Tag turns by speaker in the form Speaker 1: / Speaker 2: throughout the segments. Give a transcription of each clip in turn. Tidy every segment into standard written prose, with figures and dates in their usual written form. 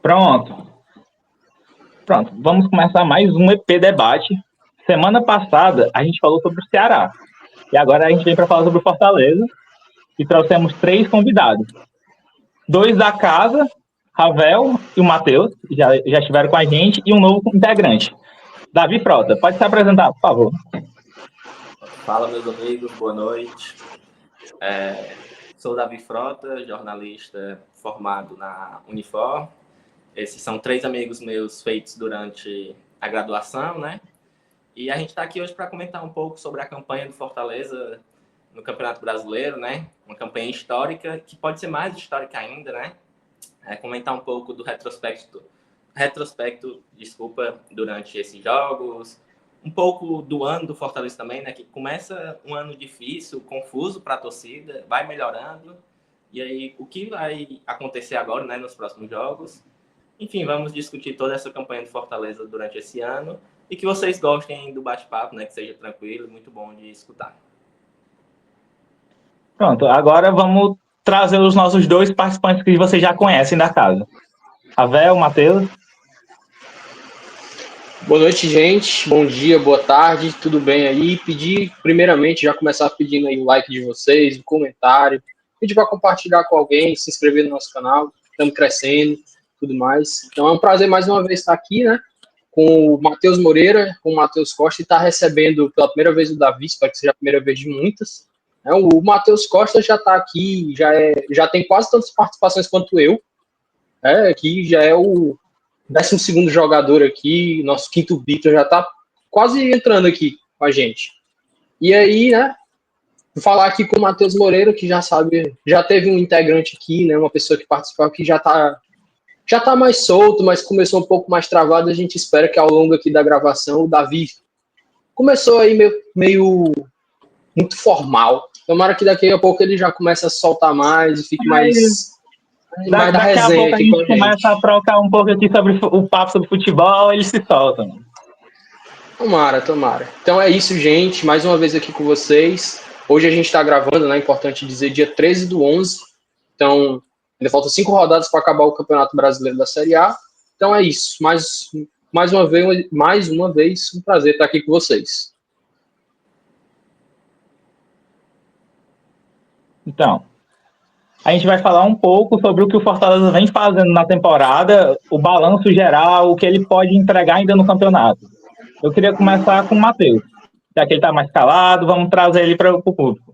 Speaker 1: Pronto. Pronto, vamos começar mais um EP Debate. Semana passada a gente falou sobre o Ceará. E agora a gente vem para falar sobre o Fortaleza. E trouxemos 3 convidados. 2 da casa, Ravel e o Matheus, já estiveram com a gente, e um novo integrante, Davi Frota. Pode se apresentar, por favor.
Speaker 2: Fala, meus amigos, boa noite. Sou Davi Frota, jornalista formado na Unifor. Esses são 3 amigos meus feitos durante a graduação, né? E a gente está aqui hoje para comentar um pouco sobre a campanha do Fortaleza no Campeonato Brasileiro, né? Uma campanha histórica, que pode ser mais histórica ainda, né? Comentar um pouco do retrospecto, durante esses jogos, um pouco do ano do Fortaleza também, né? Que começa um ano difícil, confuso para a torcida, vai melhorando. E aí, o que vai acontecer agora, né? Nos próximos jogos. Enfim, vamos discutir toda essa campanha do Fortaleza durante esse ano e que vocês gostem do bate-papo, né? Que seja tranquilo, muito bom de escutar.
Speaker 1: Pronto, agora vamos trazer os nossos 2 participantes que vocês já conhecem da casa. Ravel, Matheus.
Speaker 3: Boa noite, gente. Bom dia, boa tarde, tudo bem aí? Pedir, primeiramente, já começar pedindo aí o like de vocês, o comentário, pedir para compartilhar com alguém, se inscrever no nosso canal, estamos crescendo, tudo mais. Então é um prazer mais uma vez estar aqui, né, com o Matheus Moreira, com o Matheus Costa, e estar recebendo pela primeira vez o Davi, espero que seja a primeira vez de muitas. O Matheus Costa já está aqui, já tem quase tantas participações quanto eu, que já é o 12º jogador aqui, nosso quinto Vitor já tá quase entrando aqui com a gente. E aí, né, vou falar aqui com o Matheus Moreira, que já sabe, já teve um integrante aqui, né, uma pessoa que participou aqui, já tá mais solto, mas começou um pouco mais travado. A gente espera que ao longo aqui da gravação, o Davi começou aí meio muito formal. Tomara que daqui a pouco ele já comece a soltar mais e fique mais da
Speaker 1: Daqui a pouco a
Speaker 3: aqui com a
Speaker 1: gente começa a trocar um pouco aqui sobre o papo sobre futebol, eles se soltam.
Speaker 3: Tomara. Então é isso, gente. Mais uma vez aqui com vocês. Hoje a gente está gravando, né? Importante dizer, dia 13/11. Então, ainda faltam 5 rodadas para acabar o Campeonato Brasileiro da Série A. Então é isso. Mais uma vez, um prazer estar aqui com vocês.
Speaker 1: Então, a gente vai falar um pouco sobre o que o Fortaleza vem fazendo na temporada, o balanço geral, o que ele pode entregar ainda no campeonato. Eu queria começar com o Matheus, já que ele está mais calado, vamos trazer ele para o público.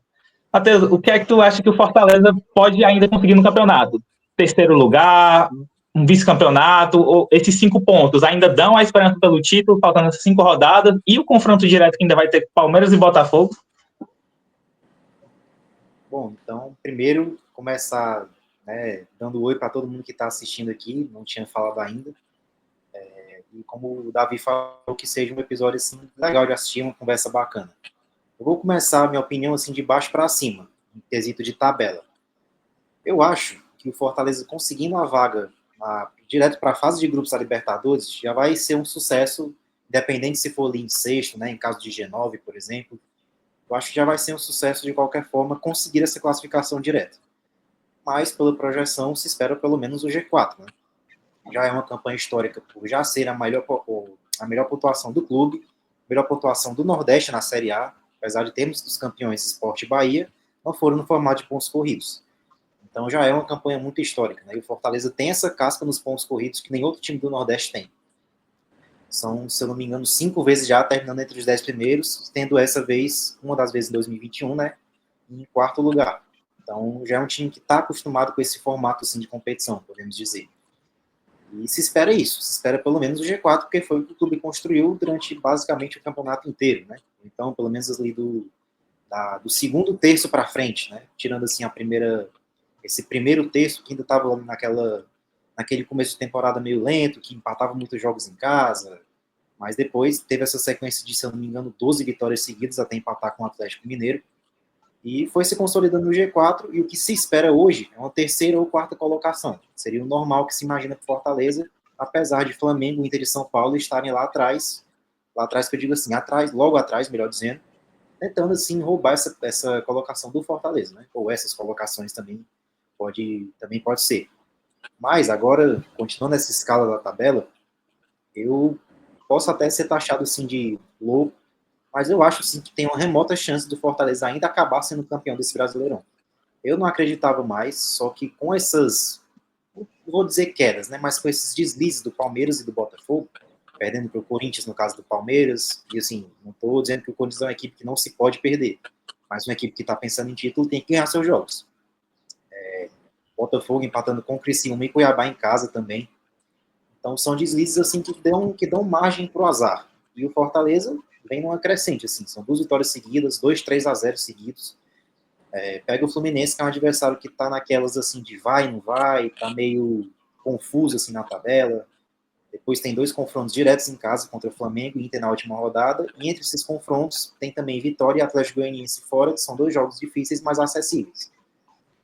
Speaker 1: Matheus, o que é que tu acha que o Fortaleza pode ainda conseguir no campeonato? 3º lugar, um vice-campeonato, ou esses 5 pontos ainda dão a esperança pelo título, faltando essas 5 rodadas, e o confronto direto que ainda vai ter Palmeiras e Botafogo?
Speaker 4: Bom, então, primeiro, começar, né, dando oi para todo mundo que está assistindo aqui, não tinha falado ainda. E como o Davi falou, que seja um episódio assim, legal de assistir, uma conversa bacana. Eu vou começar a minha opinião assim, de baixo para cima, em quesito de tabela. Eu acho que o Fortaleza conseguindo a vaga direto para a fase de grupos da Libertadores já vai ser um sucesso, independente se for ali em sexto, né, em caso de G9, por exemplo. Eu acho que já vai ser um sucesso de qualquer forma conseguir essa classificação direta. Mas, pela projeção, se espera pelo menos o G4. Né? Já é uma campanha histórica por já ser a melhor pontuação do clube, a melhor pontuação do Nordeste na Série A, apesar de termos os campeões Sport e Bahia, não foram no formato de pontos corridos. Então já é uma campanha muito histórica. Né? E o Fortaleza tem essa casca nos pontos corridos que nem outro time do Nordeste tem. São, se eu não me engano, 5 vezes já, terminando entre os 10 primeiros, tendo essa vez, uma das vezes em 2021, né, em 4º lugar. Então, já é um time que está acostumado com esse formato assim, de competição, podemos dizer. E se espera isso, se espera pelo menos o G4, porque foi o que o clube construiu durante basicamente o campeonato inteiro, né? Então, pelo menos ali do 2º terço para frente, né? Tirando assim esse primeiro terço que ainda estava naquele começo de temporada meio lento, que empatava muitos jogos em casa, mas depois teve essa sequência de, se eu não me engano, 12 vitórias seguidas até empatar com o Atlético Mineiro, e foi se consolidando no G4, e o que se espera hoje é uma 3ª ou 4ª colocação. Seria o normal que se imagina para Fortaleza, apesar de Flamengo e Inter de São Paulo estarem lá atrás que eu digo assim, logo atrás, melhor dizendo, tentando assim roubar essa colocação do Fortaleza, né? Ou essas colocações também pode ser. Mas agora, continuando essa escala da tabela, eu posso até ser taxado assim de louco, mas eu acho assim, que tem uma remota chance do Fortaleza ainda acabar sendo campeão desse Brasileirão. Eu não acreditava mais, só que com essas, não vou dizer quedas, né, mas com esses deslizes do Palmeiras e do Botafogo, perdendo para o Corinthians no caso do Palmeiras, e assim, não estou dizendo que o Corinthians é uma equipe que não se pode perder, mas uma equipe que está pensando em título tem que ganhar seus jogos. Botafogo empatando com o Criciúma e Cuiabá em casa também. Então são deslizes assim que dão margem para o azar. E o Fortaleza vem numa crescente, assim, são 2 vitórias seguidas, 2-3-0 seguidos. Pega o Fluminense, que é um adversário que está naquelas assim de vai, não vai, está meio confuso assim na tabela. Depois tem 2 confrontos diretos em casa contra o Flamengo e Inter na última rodada. E entre esses confrontos tem também Vitória e Atlético Goianiense fora, que são 2 jogos difíceis, mas acessíveis.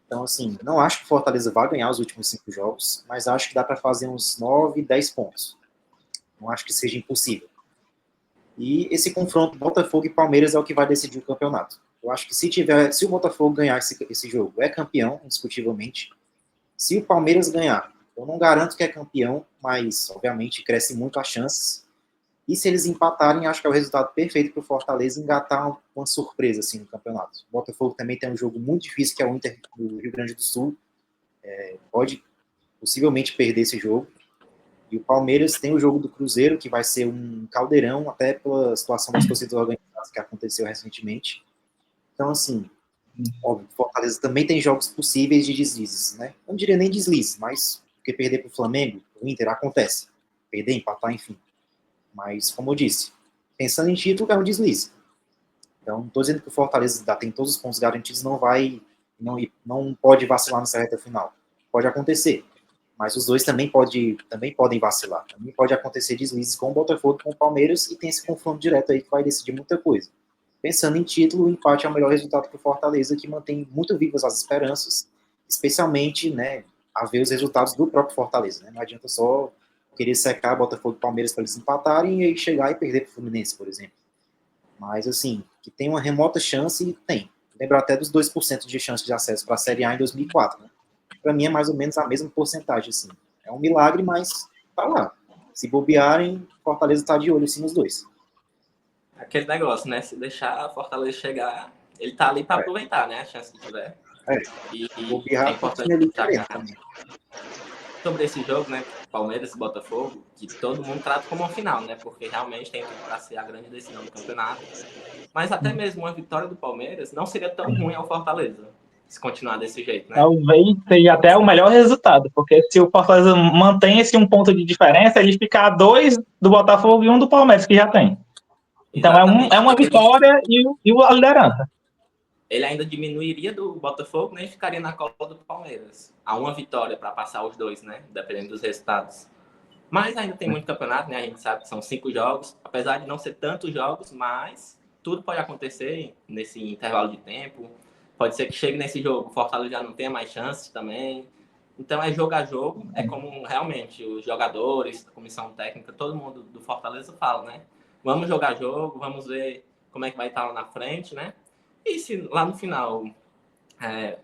Speaker 4: Então, assim, não acho que o Fortaleza vai ganhar os últimos 5 jogos, mas acho que dá para fazer uns 9, 10 pontos. Não acho que seja impossível. E esse confronto Botafogo e Palmeiras é o que vai decidir o campeonato. Eu acho que se o Botafogo ganhar esse jogo, é campeão, indiscutivelmente. Se o Palmeiras ganhar, eu não garanto que é campeão, mas, obviamente, cresce muito as chances. E se eles empatarem, acho que é o resultado perfeito para o Fortaleza engatar uma surpresa assim, no campeonato. O Botafogo também tem um jogo muito difícil, que é o Inter do Rio Grande do Sul. Pode possivelmente perder esse jogo. E o Palmeiras tem o jogo do Cruzeiro, que vai ser um caldeirão, até pela situação das torcidas organizadas que aconteceu recentemente. Então, assim, óbvio, o Fortaleza também tem jogos possíveis de deslizes, né? Não diria nem deslize, mas porque perder para o Flamengo, o Inter, acontece. Perder, empatar, enfim. Mas, como eu disse, pensando em título, é um deslize. Então, não estou dizendo que o Fortaleza tem todos os pontos garantidos, não pode vacilar nessa reta final. Pode acontecer. Mas os dois também podem vacilar. Também pode acontecer deslizes com o Botafogo e com o Palmeiras, e tem esse confronto direto aí que vai decidir muita coisa. Pensando em título, o empate é o melhor resultado para o Fortaleza, que mantém muito vivas as esperanças, especialmente, né, a ver os resultados do próprio Fortaleza. Né? Não adianta só querer secar Botafogo e Palmeiras para eles empatarem e aí chegar e perder para o Fluminense, por exemplo. Mas, assim, que tem uma remota chance, tem. Lembro até dos 2% de chance de acesso para a Série A em 2004, né? Para mim é mais ou menos a mesma porcentagem, assim. É um milagre, mas tá lá. Se bobearem, Fortaleza tá de olho, assim, nos dois.
Speaker 2: Aquele negócio, né? Se deixar a Fortaleza chegar, ele tá ali para aproveitar, né? A chance que tiver.
Speaker 4: E bobear,
Speaker 2: é importante destacar sobre esse jogo, né? Palmeiras e Botafogo, que todo mundo trata como uma final, né? Porque realmente tem tudo para ser a grande decisão do campeonato. Mas até mesmo uma vitória do Palmeiras não seria tão ruim ao Fortaleza, se continuar desse jeito, né?
Speaker 1: Talvez seja até o melhor resultado, porque se o Fortaleza mantém esse 1 ponto de diferença, ele fica a 2 do Botafogo e 1 do Palmeiras, que já tem. Então é uma vitória e a liderança.
Speaker 2: Ele ainda diminuiria do Botafogo, né, e ficaria na cola do Palmeiras. Há uma vitória para passar os dois, né? Dependendo dos resultados. Mas ainda tem muito campeonato, né? A gente sabe que são 5 jogos, apesar de não ser tantos jogos, mas tudo pode acontecer nesse intervalo de tempo. Pode ser que chegue nesse jogo, o Fortaleza já não tenha mais chances também. Então é jogo a jogo, é como realmente os jogadores, a comissão técnica, todo mundo do Fortaleza fala, né? Vamos jogar jogo, vamos ver como é que vai estar lá na frente, né? E se lá no final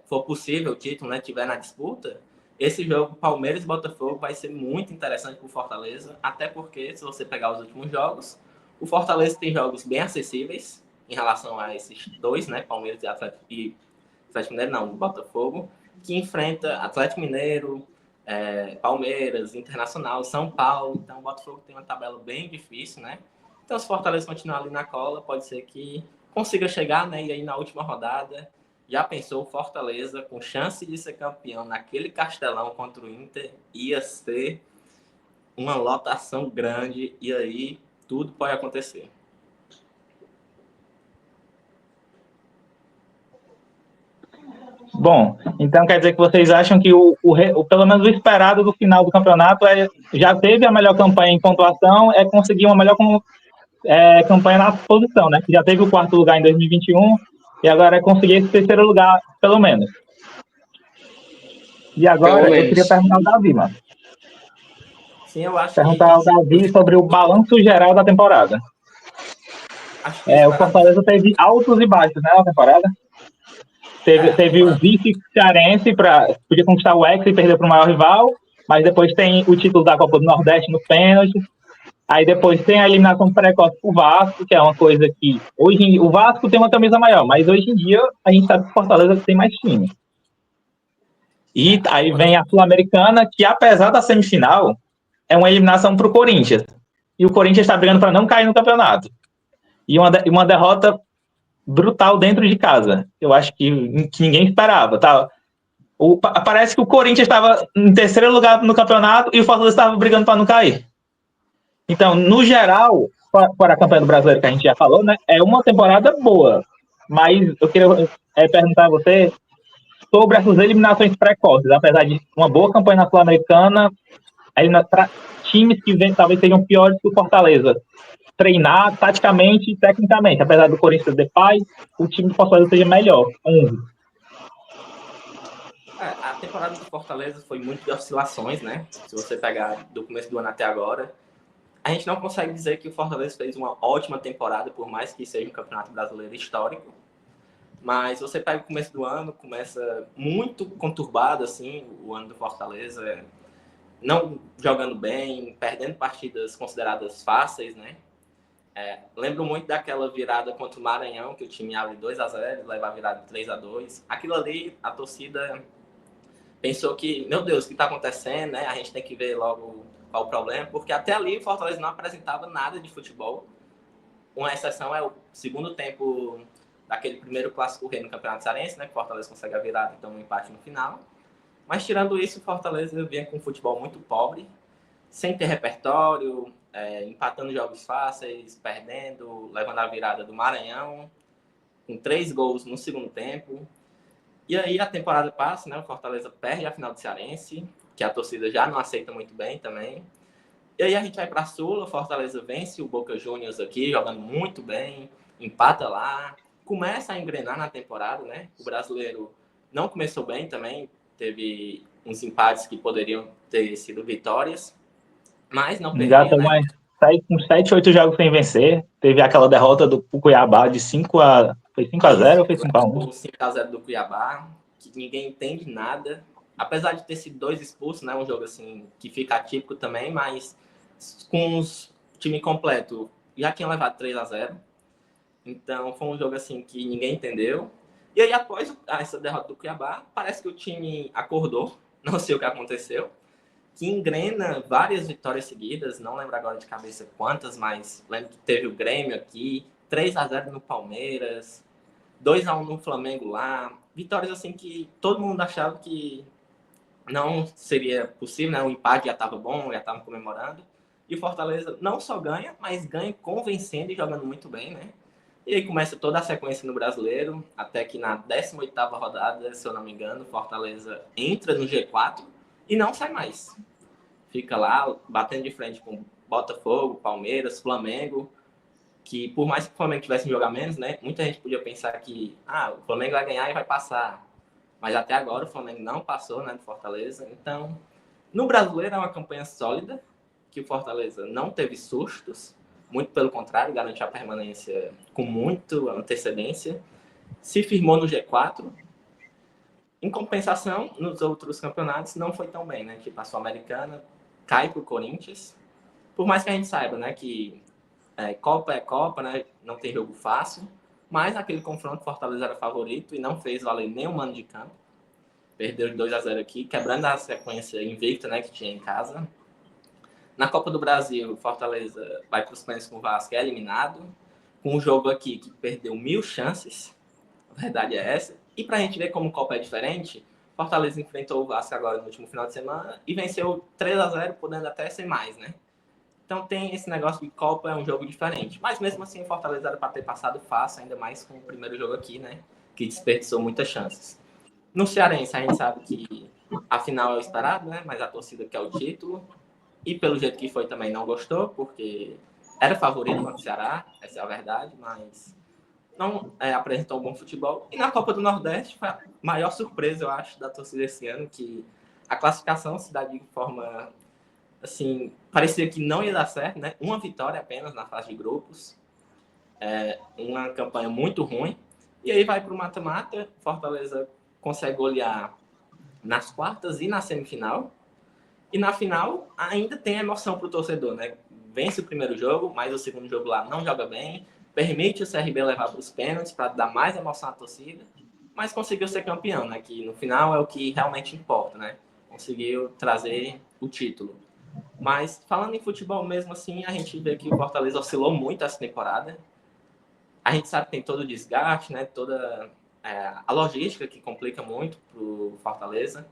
Speaker 2: for possível o título, né, tiver na disputa, esse jogo Palmeiras e Botafogo vai ser muito interessante para o Fortaleza, até porque, se você pegar os últimos jogos, o Fortaleza tem jogos bem acessíveis em relação a esses dois, né, Palmeiras e Atlético Mineiro, não, Botafogo, que enfrenta Atlético Mineiro, Palmeiras, Internacional, São Paulo. Então o Botafogo tem uma tabela bem difícil, né? Então, se o Fortaleza continuar ali na cola, pode ser que consiga chegar, né? E aí, na última rodada, já pensou o Fortaleza com chance de ser campeão naquele Castelão contra o Inter, ia ser uma lotação grande e aí tudo pode acontecer.
Speaker 1: Bom, então quer dizer que vocês acham que pelo menos o esperado do final do campeonato já teve a melhor campanha em pontuação, conseguir uma melhor campanha na posição, né? Já teve o 4º lugar em 2021 e agora é conseguir esse 3º lugar, pelo menos. E agora eu queria perguntar ao Davi, mano.
Speaker 2: Sim, eu acho
Speaker 1: perguntar ao Davi sobre o balanço geral da temporada. O Fortaleza teve altos e baixos, né, na temporada. Teve o vice cearense, podia conquistar o Hexa e perder para o maior rival. mas depois tem o título da Copa do Nordeste no pênalti. Aí depois tem a eliminação precoce pro Vasco, que é uma coisa que hoje o Vasco tem uma camisa maior, mas hoje em dia a gente sabe que o Fortaleza tem mais time. E aí vem a Sul-Americana, que apesar da semifinal, é uma eliminação pro Corinthians. E o Corinthians está brigando para não cair no campeonato. E uma derrota brutal dentro de casa. Eu acho que ninguém esperava. Tá? Parece que o Corinthians estava em terceiro lugar no campeonato e o Fortaleza estava brigando para não cair. Então, no geral, para a campanha do Brasileiro que a gente já falou, né, é uma temporada boa. Mas eu queria perguntar a você sobre essas eliminações precoces. Apesar de uma boa campanha na Sul-Americana, times que talvez sejam piores que o Fortaleza treinar taticamente e tecnicamente. Apesar do Corinthians de Depay, o time do Fortaleza seja melhor.
Speaker 2: A temporada do Fortaleza foi muito de oscilações, né? Se você pegar do começo do ano até agora, a gente não consegue dizer que o Fortaleza fez uma ótima temporada, por mais que seja um campeonato brasileiro histórico. Mas você pega o começo do ano, começa muito conturbado, assim, o ano do Fortaleza, não jogando bem, perdendo partidas consideradas fáceis, né? Lembro muito daquela virada contra o Maranhão, que o time abre 2-0, leva a virada 3-2. Aquilo ali, a torcida pensou que, meu Deus, o que está acontecendo, né? A gente tem que ver logo qual o problema, porque até ali o Fortaleza não apresentava nada de futebol. Uma exceção é o segundo tempo daquele primeiro clássico rei no Campeonato Cearense, né? Que o Fortaleza consegue a virada, então um empate no final. Mas tirando isso, o Fortaleza vinha com um futebol muito pobre, sem ter repertório, empatando jogos fáceis, perdendo, levando a virada do Maranhão, com 3 gols no segundo tempo. E aí a temporada passa, né? O Fortaleza perde a final do Cearense, que a torcida já não aceita muito bem também. E aí a gente vai para a Sula, o Fortaleza vence o Boca Juniors aqui, jogando muito bem, empata lá, começa a engrenar na temporada, né? O brasileiro não começou bem também, teve uns empates que poderiam ter sido vitórias, mas não perdia, né?
Speaker 1: Com 7, 8 jogos sem vencer. Teve aquela derrota do Cuiabá de 5-0 ou foi 5-1?
Speaker 2: O 5-0 do Cuiabá, que ninguém entende nada. Apesar de ter sido 2 expulsos, né? Um jogo assim que fica atípico também, mas com o time completo já tinha levado 3-0. Então foi um jogo assim que ninguém entendeu. E aí, após essa derrota do Cuiabá, parece que o time acordou, não sei o que aconteceu, que engrena várias vitórias seguidas, não lembro agora de cabeça quantas, mas lembro que teve o Grêmio aqui, 3-0 no Palmeiras, 2-1 no Flamengo lá, vitórias assim que todo mundo achava que não seria possível, né? O empate já estava bom, já estavam comemorando, e o Fortaleza não só ganha, mas ganha convencendo e jogando muito bem, né? E aí começa toda a sequência no Brasileiro, até que na 18ª rodada, se eu não me engano, Fortaleza entra no G4 e não sai mais. Fica lá, batendo de frente com Botafogo, Palmeiras, Flamengo, que por mais que o Flamengo tivesse um jogo a menos, né, muita gente podia pensar que o Flamengo vai ganhar e vai passar. Mas até agora o Flamengo não passou, né, do Fortaleza. Então, no Brasileiro é uma campanha sólida, que o Fortaleza não teve sustos, muito pelo contrário, garantiu a permanência com muita antecedência, se firmou no G4. Em compensação, nos outros campeonatos não foi tão bem, né? Tipo, a Sul-Americana cai para o Corinthians, por mais que a gente saiba, né, que Copa é Copa, né, não tem jogo fácil, mas naquele confronto Fortaleza era favorito e não fez valer nem um mano de campo. Perdeu de 2-0 aqui, quebrando a sequência invicta, né, que tinha em casa. Na Copa do Brasil, Fortaleza vai para os pênaltis com o Vasco, é eliminado. Com um jogo aqui que perdeu 1000 chances, a verdade é essa. E para a gente ver como Copa é diferente, Fortaleza enfrentou o Vasco agora no último final de semana e venceu 3-0, podendo até ser mais, né? Então tem esse negócio de Copa é um jogo diferente. Mas mesmo assim, o Fortaleza era para ter passado fácil, ainda mais com o primeiro jogo aqui, né? Que desperdiçou muitas chances. No Cearense, a gente sabe que a final é o esperado, né? Mas a torcida quer o título. E pelo jeito que foi também não gostou, porque era favorito contra o Ceará, essa é a verdade, mas não apresentou um bom futebol. E na Copa do Nordeste foi a maior surpresa, eu acho, da torcida esse ano, que a classificação se dá de forma, assim, parecia que não ia dar certo, né? Uma vitória apenas na fase de grupos, uma campanha muito ruim. E aí vai para o mata-mata, Fortaleza consegue golear nas quartas e na semifinal. E na final, ainda tem emoção para o torcedor, né? Vence o primeiro jogo, mas o segundo jogo lá não joga bem, permite o CRB levar para os pênaltis para dar mais emoção à torcida, mas conseguiu ser campeão, né? Que no final é o que realmente importa, né? Conseguiu trazer o título. Mas falando em futebol mesmo assim, a gente vê que o Fortaleza oscilou muito essa temporada. A gente sabe que tem todo o desgaste, né? Toda a logística que complica muito para o Fortaleza.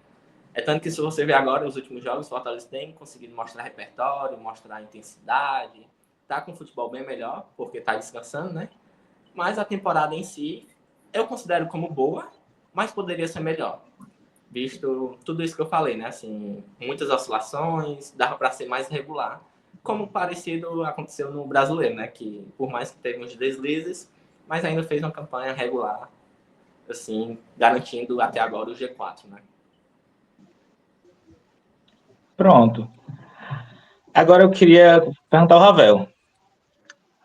Speaker 2: É tanto que se você ver agora os últimos jogos, o Fortaleza tem conseguido mostrar repertório, mostrar intensidade, tá com o futebol bem melhor, porque tá descansando, né? Mas a temporada em si, eu considero como boa, mas poderia ser melhor. Visto tudo isso que eu falei, né? Assim, muitas oscilações, dava para ser mais regular. Como parecido aconteceu no Brasileiro, né? Que por mais que teve uns deslizes, mas ainda fez uma campanha regular, assim, garantindo até agora o G4, né?
Speaker 1: Pronto. Agora eu queria perguntar ao Ravel.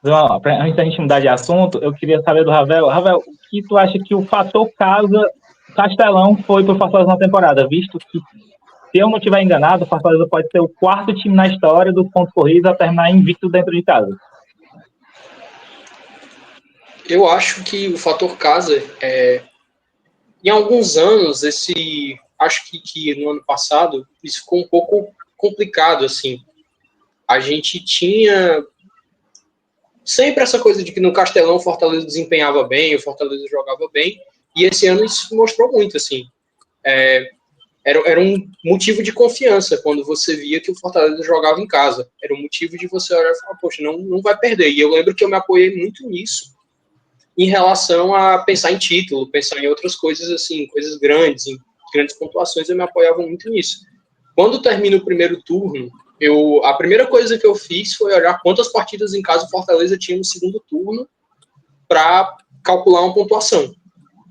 Speaker 1: Antes da gente mudar de assunto, eu queria saber do Ravel. Ravel, o que tu acha que o fator casa Castelão foi pro Fortaleza na temporada? Visto que, se eu não estiver enganado, o Fortaleza pode ser o quarto time na história dos pontos corridos a terminar invicto dentro de casa.
Speaker 3: Eu acho que o fator casa, em alguns anos, acho que no ano passado, isso ficou um pouco complicado, assim. A gente tinha sempre essa coisa de que no Castelão o Fortaleza desempenhava bem, o Fortaleza jogava bem, e esse ano isso mostrou muito, assim. Era um motivo de confiança quando você via que o Fortaleza jogava em casa. Era um motivo de você olhar e falar, poxa, não vai perder. E eu lembro que eu me apoiei muito nisso, em relação a pensar em título, pensar em outras coisas, assim, coisas grandes, em grandes pontuações, eu me apoiava muito nisso. Quando termina o primeiro turno, a primeira coisa que eu fiz foi olhar quantas partidas em casa o Fortaleza tinha no segundo turno para calcular uma pontuação.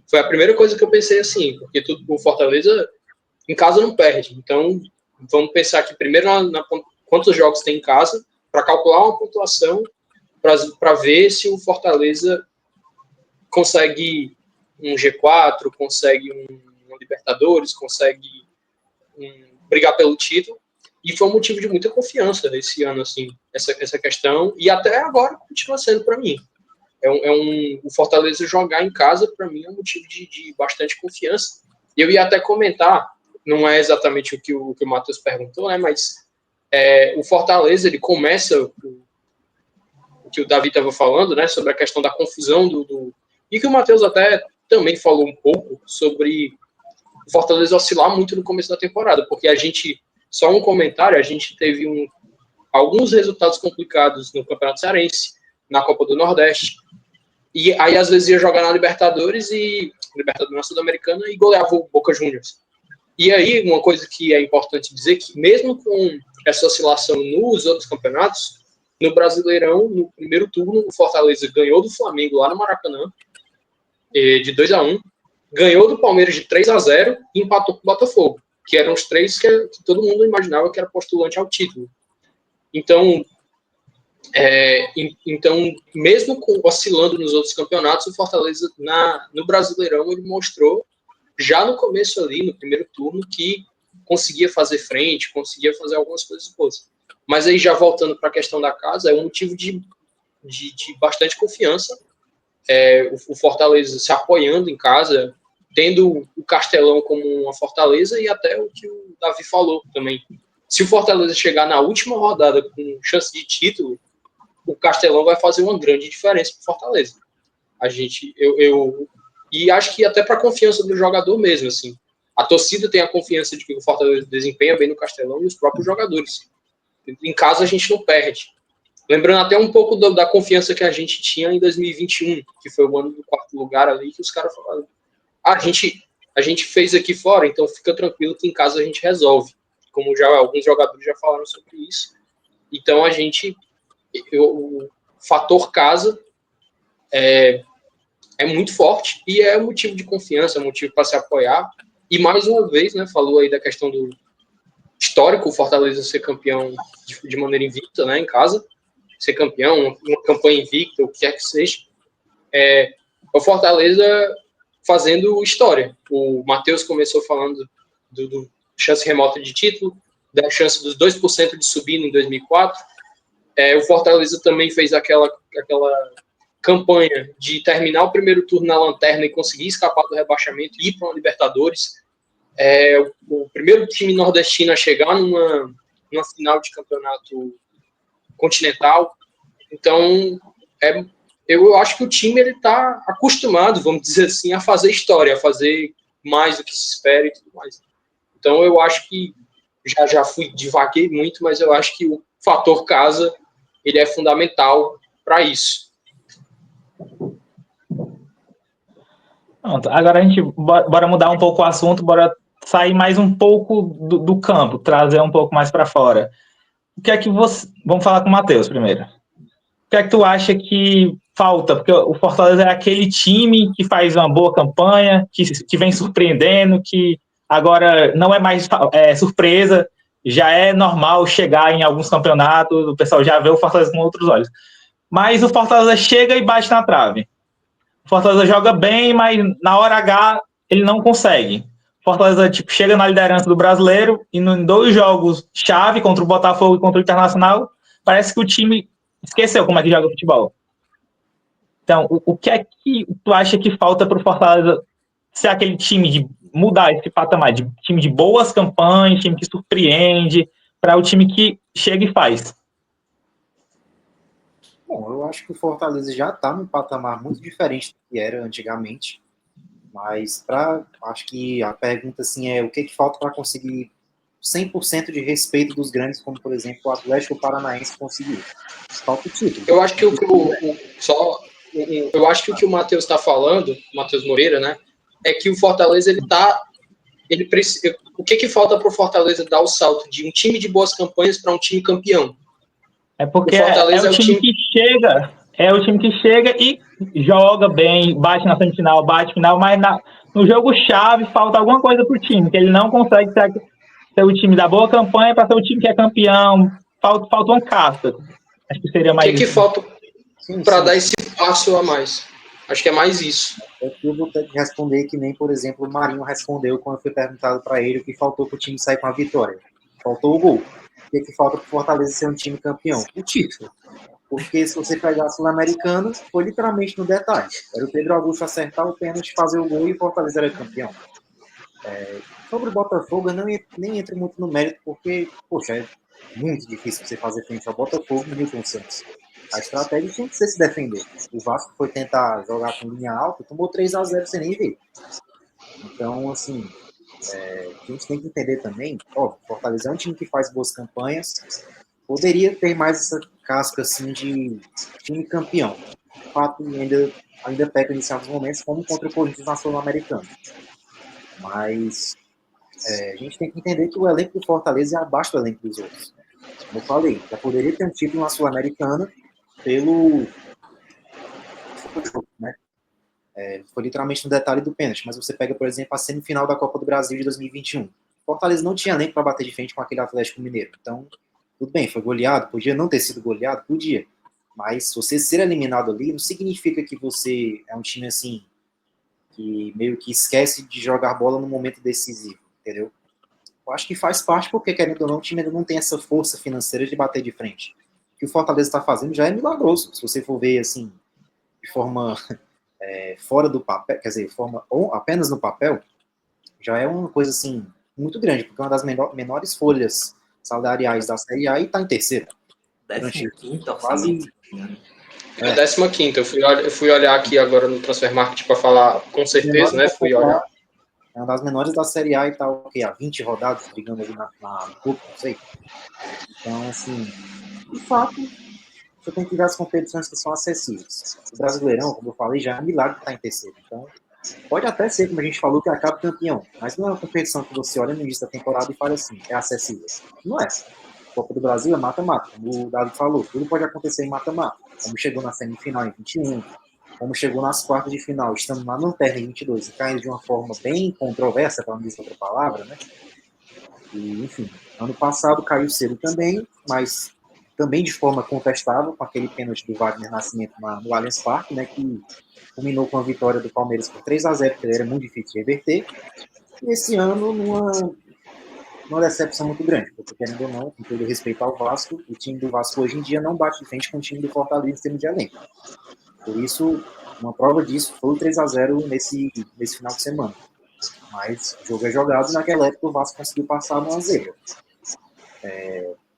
Speaker 3: Foi a primeira coisa que eu pensei assim, porque o Fortaleza em casa não perde. Então, vamos pensar aqui primeiro quantos jogos tem em casa, para calcular uma pontuação, para ver se o Fortaleza consegue um G4, consegue um Libertadores, consegue brigar pelo título. E foi um motivo de muita confiança esse ano, assim, essa questão. E até agora continua sendo para mim. O Fortaleza jogar em casa, para mim, é um motivo de bastante confiança. E eu ia até comentar, não é exatamente o que o Matheus perguntou, né? Mas o Fortaleza, ele começa o que o Davi estava falando, né? Sobre a questão da confusão e que o Matheus até também falou um pouco sobre o Fortaleza oscilar muito no começo da temporada, porque só um comentário, a gente teve alguns resultados complicados no Campeonato Cearense, na Copa do Nordeste, e aí às vezes ia jogar na Libertadores na Sul-Americana e goleava o Boca Juniors. E aí, uma coisa que é importante dizer, que mesmo com essa oscilação nos outros campeonatos, no Brasileirão, no primeiro turno, o Fortaleza ganhou do Flamengo lá no Maracanã, de 2-1, ganhou do Palmeiras de 3-0 e empatou com o Botafogo, que eram os três que todo mundo imaginava que era postulante ao título. Então, mesmo oscilando nos outros campeonatos, o Fortaleza, no Brasileirão, ele mostrou, já no começo ali, no primeiro turno, que conseguia fazer frente, conseguia fazer algumas coisas boas. Mas aí, já voltando para a questão da casa, é um motivo de bastante confiança, o Fortaleza se apoiando em casa, tendo o Castelão como uma fortaleza, e até o que o Davi falou também. Se o Fortaleza chegar na última rodada com chance de título, o Castelão vai fazer uma grande diferença para o Fortaleza. E acho que até para a confiança do jogador mesmo, assim. A torcida tem a confiança de que o Fortaleza desempenha bem no Castelão e os próprios jogadores. Em casa a gente não perde. Lembrando até um pouco da confiança que a gente tinha em 2021, que foi o ano do quarto lugar ali, que os caras falaram, a gente fez aqui fora, então fica tranquilo que em casa a gente resolve. Como alguns jogadores já falaram sobre isso. Então o fator casa é muito forte e é um motivo de confiança, é um motivo para se apoiar. E mais uma vez, né, falou aí da questão do histórico, o Fortaleza ser campeão de maneira invicta, né, em casa, ser campeão, uma campanha invicta, o que quer que seja. O Fortaleza fazendo história. O Matheus começou falando do chance remota de título, der a chance dos 2% de subir em 2004. O Fortaleza também fez aquela campanha de terminar o primeiro turno na lanterna e conseguir escapar do rebaixamento e ir para uma Libertadores. O primeiro time nordestino a chegar numa final de campeonato continental. Então, eu acho que o time está acostumado, vamos dizer assim, a fazer história, a fazer mais do que se espera e tudo mais. Então, eu acho que já divaguei muito, mas eu acho que o fator casa ele é fundamental para isso.
Speaker 1: Pronto, agora a gente bora mudar um pouco o assunto, bora sair mais um pouco do campo, trazer um pouco mais para fora. O que é que você... Vamos falar com o Matheus primeiro. O que é que tu acha que falta? Porque o Fortaleza é aquele time que faz uma boa campanha, que vem surpreendendo, que agora não é mais surpresa, já é normal chegar em alguns campeonatos, o pessoal já vê o Fortaleza com outros olhos. Mas o Fortaleza chega e bate na trave. O Fortaleza joga bem, mas na hora H ele não consegue. O Fortaleza chega na liderança do Brasileiro e em 2 jogos chave contra o Botafogo e contra o Internacional, parece que o time esqueceu como é que joga futebol. Então, o que é que tu acha que falta para o Fortaleza ser aquele time de mudar esse patamar, de time de boas campanhas, time que surpreende, para o time que chega e faz?
Speaker 4: Bom, eu acho que o Fortaleza já está num patamar muito diferente do que era antigamente, mas acho que a pergunta assim, é o que falta para conseguir 100% de respeito dos grandes, como por exemplo o Atlético Paranaense conseguiu. Falta o título.
Speaker 3: Eu acho que eu acho que o que o Matheus está falando, o Matheus Moreira, né, é que o Fortaleza o que falta para o Fortaleza dar o salto de um time de boas campanhas para um time campeão?
Speaker 1: É porque é o time que chega e joga bem, bate na semifinal, bate final, mas no jogo chave falta alguma coisa pro time, que ele não consegue ser o time da boa campanha para ser o time que é campeão. Falta uma casca. Acho que seria mais.
Speaker 3: O que falta para dar esse passo a mais? Acho que é mais isso.
Speaker 4: Eu vou ter que responder que nem, por exemplo, o Marinho respondeu quando foi perguntado para ele o que faltou para o time sair com a vitória. Faltou o gol. O que falta para o Fortaleza ser um time campeão? O título. Porque se você pegar a Sul-Americana, foi literalmente no detalhe. Era o Pedro Augusto acertar o pênalti, fazer o gol e o Fortaleza era campeão. Sobre o Botafogo, eu nem entro muito no mérito, porque, poxa, é muito difícil você fazer frente ao Botafogo no Newton Santos. A estratégia tinha que ser se defender. O Vasco foi tentar jogar com linha alta, tomou 3-0 sem nem ver. Então, assim, a gente tem que entender também, o Fortaleza é um time que faz boas campanhas, poderia ter mais essa casca assim de time campeão. De fato, ainda peca em certos momentos, como contra o Corinthians na Sul-Americana. Mas a gente tem que entender que o elenco do Fortaleza é abaixo do elenco dos outros. Como eu falei, já poderia ter um título na Sul-Americana pelo jogo, né? Foi literalmente no detalhe do pênalti, mas você pega, por exemplo, a semifinal da Copa do Brasil de 2021. Fortaleza não tinha elenco para bater de frente com aquele Atlético Mineiro. Então, tudo bem, foi goleado, podia não ter sido goleado, podia. Mas você ser eliminado ali não significa que você é um time assim que meio que esquece de jogar bola no momento decisivo, entendeu? Eu acho que faz parte porque, querendo ou não, o time ainda não tem essa força financeira de bater de frente. O que o Fortaleza está fazendo já é milagroso. Se você for ver assim, de forma fora do papel, quer dizer, apenas no papel, já é uma coisa assim muito grande, porque é uma das menores folhas salariais da Série A e está em terceiro.
Speaker 2: 15º
Speaker 4: quase.
Speaker 3: 15º. Eu fui olhar aqui agora no Transfer Market para falar com certeza, né? Fui olhar.
Speaker 4: É uma das menores da Série A e tá há 20 rodadas brigando ali no grupo, não sei. Então, assim, de fato, você tem que ver as competições que são acessíveis. O Brasileirão, como eu falei, já é um milagre estar em terceiro. Então, pode até ser, como a gente falou, que acabe campeão, mas não é uma competição que você olha no início da temporada e fala assim, é acessível. Não é. Copa do Brasil é mata-mata, como o Dado falou, tudo pode acontecer em mata-mata. Como chegou na semifinal em 21, como chegou nas quartas de final, estando na lanterna em 22, e caindo de uma forma bem controversa, para não dizer outra palavra, né? E, enfim, ano passado caiu cedo também, mas também de forma contestável, com aquele pênalti do Wagner Nascimento no Allianz Parque, né, que culminou com a vitória do Palmeiras por 3-0, que era muito difícil de reverter. E esse ano, uma decepção muito grande, porque querendo ou não, com todo respeito ao Vasco, o time do Vasco hoje em dia não bate de frente com o time do Fortaleza em termos de elenco. Por isso, uma prova disso foi o 3-0 nesse final de semana. Mas o jogo é jogado, naquela época o Vasco conseguiu passar numa zebra.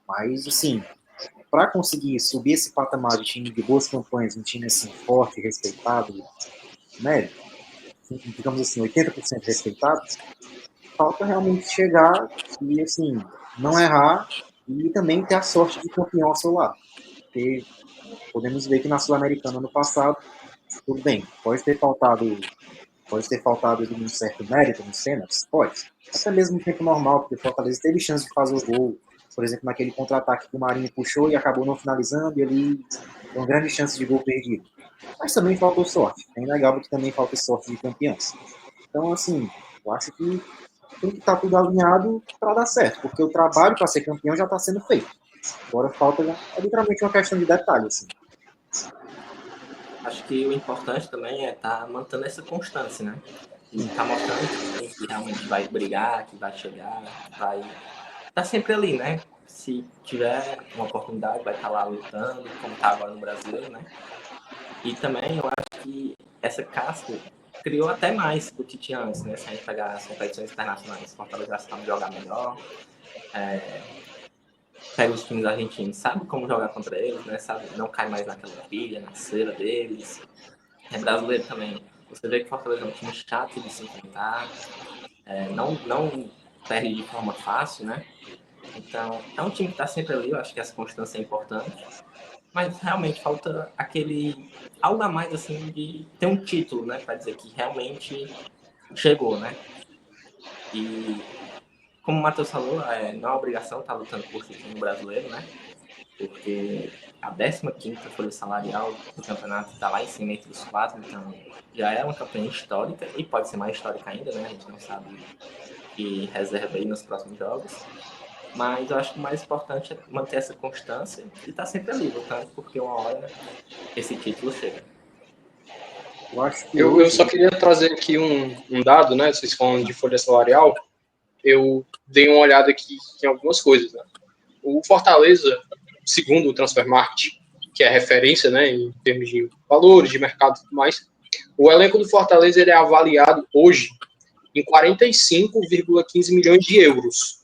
Speaker 4: Mas, assim, para conseguir subir esse patamar de time de boas campanhas, um time assim forte, respeitado, né, digamos assim, 80% respeitado, falta realmente chegar e, assim, não errar e também ter a sorte de campeão ao seu lado. Porque podemos ver que na Sul-Americana no passado, tudo bem, pode ter faltado ali um certo mérito nos cenas, pode. Até mesmo no tempo normal, porque o Fortaleza teve chance de fazer o gol, por exemplo, naquele contra-ataque que o Marinho puxou e acabou não finalizando, e ali foi uma grande chance de gol perdido. Mas também faltou sorte. É inegável que também falta sorte de campeões. Então, assim, eu acho que tem que estar tudo alinhado para dar certo, porque o trabalho para ser campeão já está sendo feito. Agora falta, é literalmente uma questão de detalhe, assim.
Speaker 2: Acho que o importante também é estar mantendo essa constância, né? E tá mostrando que realmente vai brigar, que vai chegar, que vai estar sempre ali, né? Se tiver uma oportunidade, vai estar lá lutando, como está agora no Brasileiro, né? E também eu acho que essa casca criou até mais do que tinha antes, né? Se a gente pegar as competições internacionais, Fortaleza sabe jogar melhor, pega os times argentinos, sabe como jogar contra eles, né? Sabe, não cai mais naquela pilha, na cera deles. É brasileiro também. Você vê que Fortaleza é um time chato de se enfrentar, não perde de forma fácil, né? Então, é um time que está sempre ali, eu acho que essa constância é importante. Mas realmente falta aquele algo a mais, assim, de ter um título, né? Para dizer que realmente chegou, né? E, como o Matheus falou, não é obrigação estar lutando por título no brasileiro, né? Porque a 15ª folha salarial do campeonato está lá em cima entre os 4, então já é uma campanha histórica e pode ser mais histórica ainda, né? A gente não sabe o que reserva aí nos próximos jogos. Mas eu acho que o mais importante é manter essa constância e estar sempre ali, lutando, porque uma hora esse título chega.
Speaker 4: Eu acho que
Speaker 3: Eu só queria trazer aqui um dado, né? Vocês falam de folha salarial, eu dei uma olhada aqui em algumas coisas, né? O Fortaleza, segundo o Transfermarkt, que é referência, né, em termos de valores, de mercado e tudo mais, o elenco do Fortaleza ele é avaliado hoje em 45,15 milhões de euros.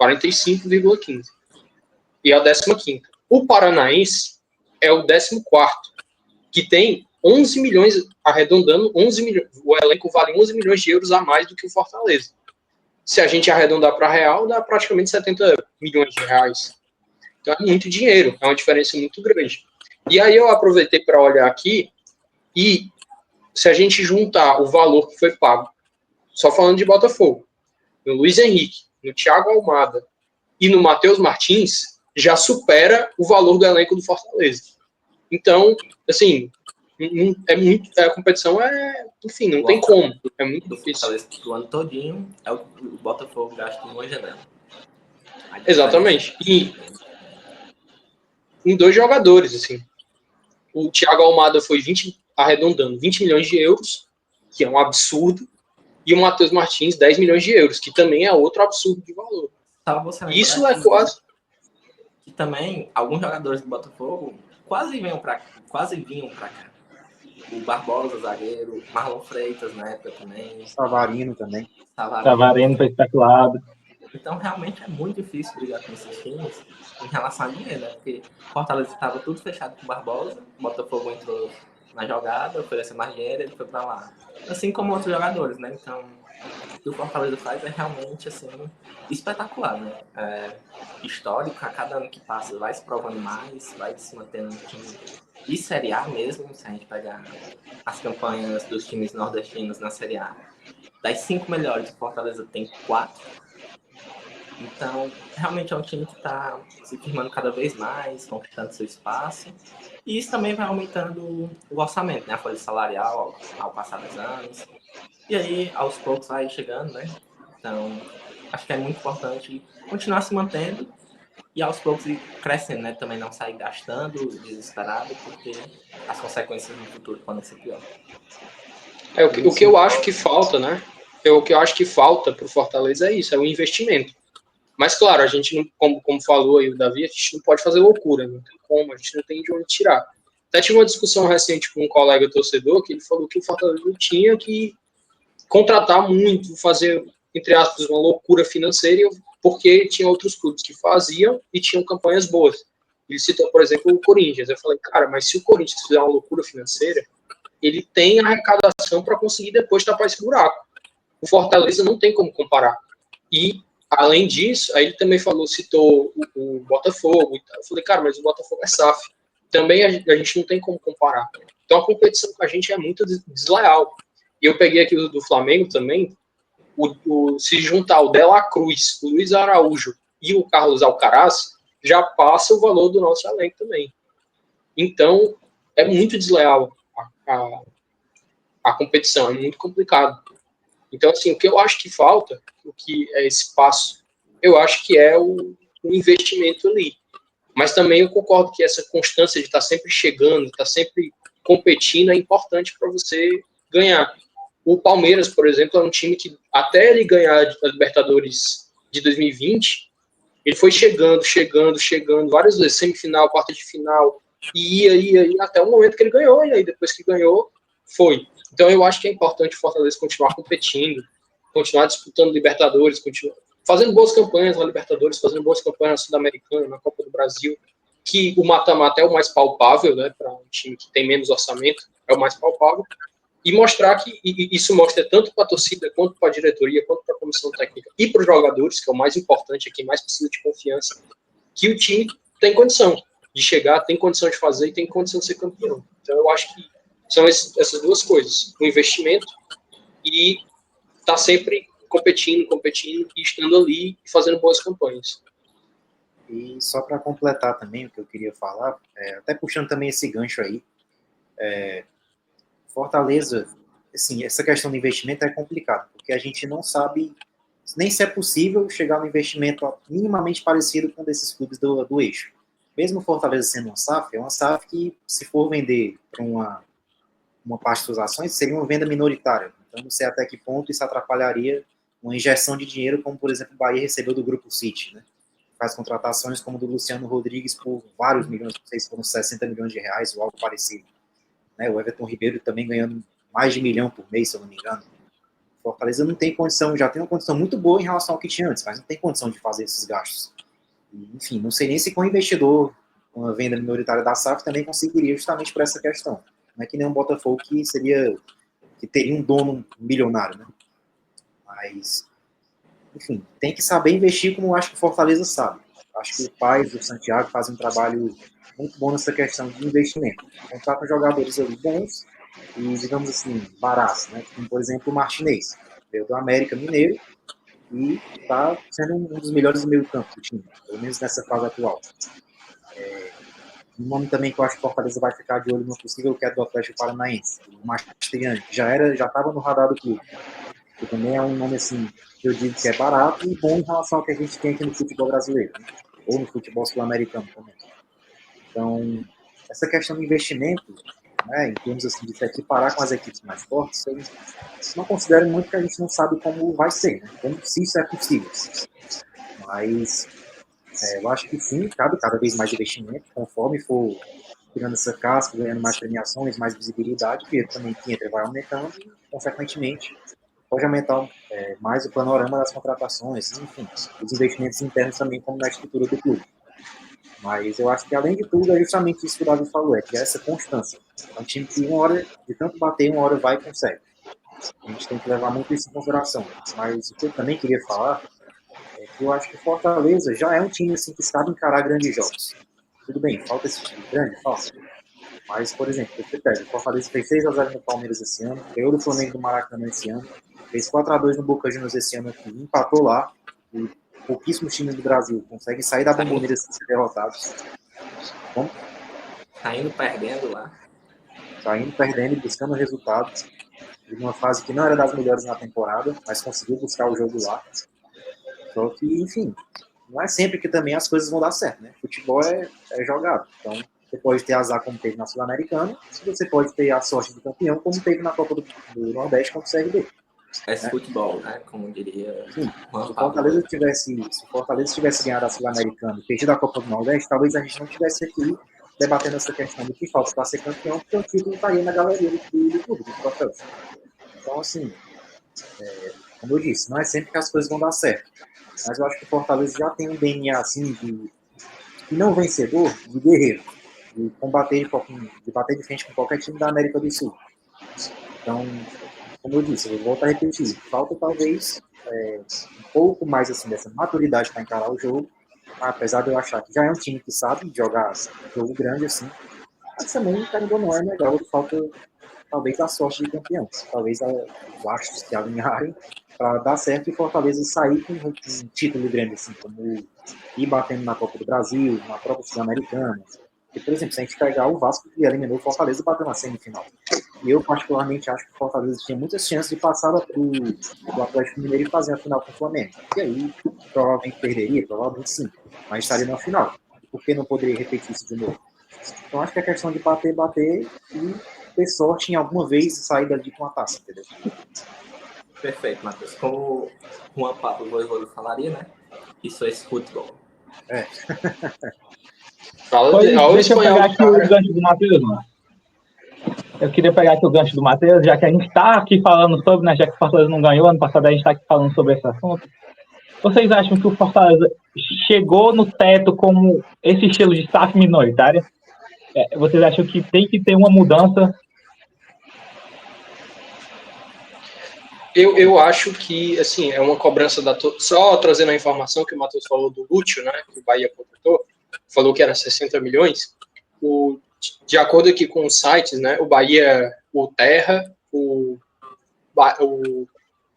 Speaker 3: 45,15. E é a 15ª. O Paranaense é o 14º, que tem 11 milhões, arredondando, 11 milhões, o elenco vale 11 milhões de euros a mais do que o Fortaleza. Se a gente arredondar para real, dá praticamente 70 milhões de reais. Então é muito dinheiro, é uma diferença muito grande. E aí eu aproveitei para olhar aqui e se a gente juntar o valor que foi pago, só falando de Botafogo, no Luiz Henrique, no Thiago Almada e no Matheus Martins, já supera o valor do elenco do Fortaleza. Então, assim, a competição enfim, não tem como. É muito difícil.
Speaker 2: Do ano todinho é o que o Botafogo gasta numa janela.
Speaker 3: Exatamente. E em 2 jogadores, assim. O Thiago Almada foi arredondando 20 milhões de euros, que é um absurdo, e o Matheus Martins 10 milhões de euros, que também é outro absurdo de valor. Isso é quase...
Speaker 2: E também, alguns jogadores do Botafogo quase vinham para cá. O Barbosa, zagueiro, Marlon Freitas na época também.
Speaker 4: Savarino também.
Speaker 1: Savarino foi especulado.
Speaker 2: Então, realmente é muito difícil brigar com esses times em relação a dinheiro, né? Porque Fortaleza estava tudo fechado com o Barbosa, o Botafogo entrou na jogada, ofereceu mais dinheiro, ele foi para lá. Assim como outros jogadores, né? Então, o que o Fortaleza faz é realmente, assim, espetacular, né? Histórico, a cada ano que passa vai se provando mais, vai se mantendo no time de Série A mesmo, se a gente pegar as campanhas dos times nordestinos na Série A. Das 5 melhores, o Fortaleza tem 4. Então, realmente é um time que está se firmando cada vez mais, conquistando seu espaço. E isso também vai aumentando o orçamento, né? A folha salarial ao passar dos anos. E aí, aos poucos, vai chegando, né? Então, acho que é muito importante continuar se mantendo e aos poucos ir crescendo, né? Também não sair gastando desesperado, porque as consequências no futuro podem ser piores.
Speaker 3: O que eu acho que falta, né? O que eu acho que falta para o Fortaleza é isso, é o investimento. Mas, claro, a gente não, como falou aí o Davi, a gente não pode fazer loucura, não tem como, a gente não tem de onde tirar. Até tive uma discussão recente com um colega torcedor que ele falou que o Fortaleza tinha que contratar muito, fazer, entre aspas, uma loucura financeira, porque tinha outros clubes que faziam e tinham campanhas boas. Ele citou, por exemplo, o Corinthians. Eu falei, cara, mas se o Corinthians fizer uma loucura financeira, ele tem arrecadação para conseguir depois tapar esse buraco. O Fortaleza não tem como comparar. E, além disso, aí ele também citou o Botafogo. Eu falei, cara, mas o Botafogo é SAF. Também a gente não tem como comparar. Então a competição com a gente é muito desleal. E eu peguei aqui do Flamengo também, se juntar o De La Cruz, o Luiz Araújo e o Carlos Alcaraz, já passa o valor do nosso elenco também. Então, é muito desleal a competição, é muito complicado. Então, assim, o que eu acho que falta, o que é esse passo, eu acho que é o investimento ali. Mas também eu concordo que essa constância de estar sempre chegando, estar sempre competindo é importante para você ganhar. O Palmeiras, por exemplo, é um time que, até ele ganhar a Libertadores de 2020, ele foi chegando várias vezes, semifinal, quarta de final, e ia, até o momento que ele ganhou, e aí depois que ganhou, foi. Então eu acho que é importante o Fortaleza continuar competindo, continuar disputando Libertadores, continuar fazendo boas campanhas na Libertadores, fazendo boas campanhas na Sul-Americana, na Copa do Brasil, que o mata-mata é o mais palpável, né, para um time que tem menos orçamento, é o mais palpável, e mostrar que isso mostra tanto para a torcida, quanto para a diretoria, quanto para a comissão técnica e para os jogadores, que é o mais importante, é quem mais precisa de confiança, que o time tem condição de chegar, tem condição de fazer e tem condição de ser campeão. Então eu acho que são essas duas coisas, o investimento e estar sempre competindo e estando ali e fazendo boas campanhas.
Speaker 4: E só para completar também o que eu queria falar, até puxando também esse gancho aí, Fortaleza, assim, essa questão do investimento é complicado, porque a gente não sabe nem se é possível chegar no investimento minimamente parecido com um desses clubes do eixo. Mesmo Fortaleza sendo uma SAF, é uma SAF que, se for vender para uma parte das suas ações, seria uma venda minoritária. Então, não sei até que ponto isso atrapalharia uma injeção de dinheiro, como, por exemplo, o Bahia recebeu do Grupo City, né? Faz contratações como do Luciano Rodrigues por vários milhões, não sei se foram 60 milhões de reais ou algo parecido. Né? O Everton Ribeiro também ganhando mais de R$ 1 milhão por mês, se eu não me engano. Fortaleza não tem condição, já tem uma condição muito boa em relação ao que tinha antes, mas não tem condição de fazer esses gastos. E, enfim, não sei nem se com o investidor, uma venda minoritária da SAF também conseguiria, justamente por essa questão. Não é que nem um Botafogo que teria um dono milionário, né? Mas, enfim, tem que saber investir como eu acho que o Fortaleza sabe. Acho que o Paes e o Santiago fazem um trabalho muito bom nessa questão de investimento. Contratam jogadores ali bons e, digamos assim, baratos, né? Como, por exemplo, o Martinez, veio do América Mineiro e está sendo um dos melhores do meio campo do time, pelo menos nessa fase atual. Um nome também que eu acho que o Fortaleza vai ficar de olho no possível, que é do Atlético Paranaense, o Mastriani, que já estava no radar do clube. Que também é um nome assim, que eu digo que é barato e bom em relação ao que a gente tem aqui no futebol brasileiro, né? Ou no futebol sul-americano também. Então, essa questão do investimento, né, em termos assim, de se equiparar com as equipes mais fortes, eu não considero muito, que a gente não sabe como vai ser, né? Como se isso é possível. Mas eu acho que sim, cabe cada vez mais investimento, conforme for tirando essa casca, ganhando mais premiações, mais visibilidade, que também que vai aumentando e, consequentemente, pode aumentar mais o panorama das contratações, enfim, os investimentos internos também, como na estrutura do clube. Mas eu acho que, além de tudo, é justamente isso que o Davi falou, que é essa constância. É um time que uma hora, de tanto bater, uma hora vai e consegue. A gente tem que levar muito isso em consideração. Mas o que eu também queria falar é que eu acho que o Fortaleza já é um time assim, que sabe encarar grandes jogos. Tudo bem, falta esse time grande, falta. Mas, por exemplo, você pega, o Fortaleza fez 6-0 no Palmeiras esse ano, ganhou do Flamengo do Maracanã esse ano, fez 4-2 no Boca Juniors esse ano aqui, empatou lá, e pouquíssimos times do Brasil conseguem sair da Bombonera sem ser derrotados. Como?
Speaker 2: Tá indo perdendo lá.
Speaker 4: Tá indo perdendo e buscando resultados, de uma fase que não era das melhores na temporada, mas conseguiu buscar o jogo lá. Só que, enfim, não é sempre que também as coisas vão dar certo, né? Futebol é jogado. Então, você pode ter azar como teve na Sul-Americana, e você pode ter a sorte de campeão como teve na Copa do Nordeste contra o CRB.
Speaker 2: futebol, né? Como diria.
Speaker 4: Sim, se o Fortaleza tivesse ganhado a Sul-Americana e perdido a Copa do Nordeste, talvez a gente não tivesse aqui debatendo essa questão do que falta para ser campeão, porque o título estaria na galeria do clube, dos troféus. Então, assim, como eu disse, não é sempre que as coisas vão dar certo. Mas eu acho que o Fortaleza já tem um DNA assim de não vencedor, de guerreiro, de bater de frente com qualquer time da América do Sul. Então, como eu disse, eu volto a repetir, falta talvez um pouco mais assim dessa maturidade para encarar o jogo, apesar de eu achar que já é um time que sabe jogar jogo grande assim, mas também, querendo ou não, é legal, falta talvez a sorte de campeão, talvez os astros se alinharem para dar certo e Fortaleza sair com um título grande assim, como ir batendo na Copa do Brasil, na própria Sul-Americana. E, por exemplo, se a gente pegar o Vasco que eliminou o Fortaleza e bateu na semifinal. E eu, particularmente, acho que o Fortaleza tinha muitas chances de passar do Atlético Mineiro e fazer a final com o Flamengo. E aí, provavelmente perderia, provavelmente sim, mas estaria na final. Por que não poderia repetir isso de novo? Então, acho que é questão de bater e ter sorte em alguma vez e sair dali com a taça, entendeu?
Speaker 2: Perfeito, Matheus. Como o Juan Pablo Voivoda falaria, né? Isso é futebol.
Speaker 1: Deixa eu pegar aqui o gancho do Matheus, mano. Eu queria pegar aqui o gancho do Matheus, já que a gente está aqui falando sobre, né? Já que o Fortaleza não ganhou, ano passado a gente está aqui falando sobre esse assunto. Vocês acham que o Fortaleza chegou no teto como esse estilo de SAF minoritária? Vocês acham que tem que ter uma mudança?
Speaker 3: Eu acho que, assim, é uma cobrança só trazendo a informação que o Matheus falou do Lúcio, né, que o Bahia contratou, falou que era 60 milhões. De acordo aqui com os sites, né, o Bahia, o Terra, o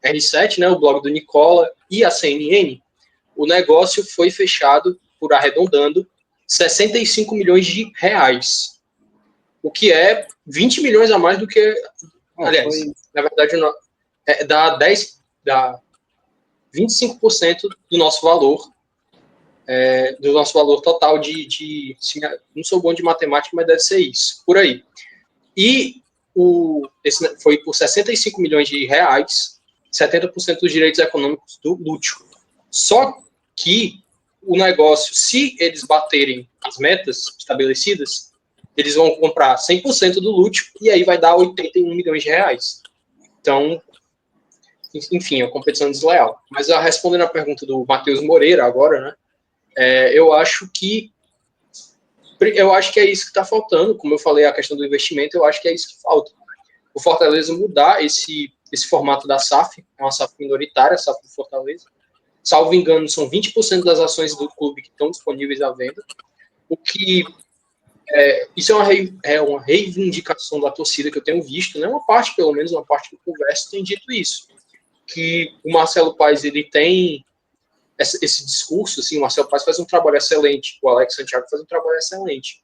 Speaker 3: R7, né, o blog do Nicola e a CNN, o negócio foi fechado, por arredondando, 65 milhões de reais. O que é 20 milhões a mais do que... Aliás, na verdade, dá 25% do nosso valor, total de não sou bom de matemática, mas deve ser isso, por aí. E esse foi por 65 milhões de reais, 70% dos direitos econômicos do Lúcio. Só que o negócio, se eles baterem as metas estabelecidas, eles vão comprar 100% do Lúcio e aí vai dar 81 milhões de reais. Então, enfim, é uma competição desleal. Mas respondendo a pergunta do Matheus Moreira agora, né, eu acho que é isso que está faltando. Como eu falei, a questão do investimento, eu acho que é isso que falta. O Fortaleza mudar esse formato da SAF, é uma SAF minoritária, a SAF do Fortaleza. Salvo engano, são 20% das ações do clube que estão disponíveis à venda, o que isso é uma reivindicação da torcida que eu tenho visto, né? Uma parte, pelo menos, uma parte que eu converso tem dito isso, que o Marcelo Paes, ele tem esse discurso, assim, o Marcelo Paes faz um trabalho excelente, o Alex Santiago faz um trabalho excelente,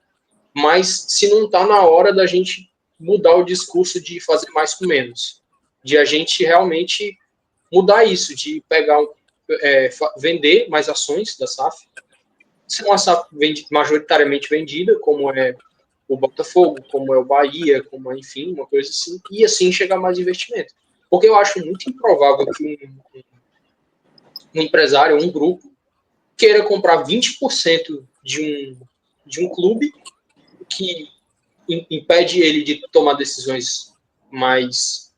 Speaker 3: mas se não está na hora da gente mudar o discurso de fazer mais com menos, de a gente realmente mudar isso, de pegar vender mais ações da SAF, se uma SAF majoritariamente vendida, como é o Botafogo, como é o Bahia, como é, enfim, uma coisa assim, e assim chegar mais investimento. Porque eu acho muito improvável que um empresário, um grupo, queira comprar 20% de um clube que impede ele de tomar decisões mais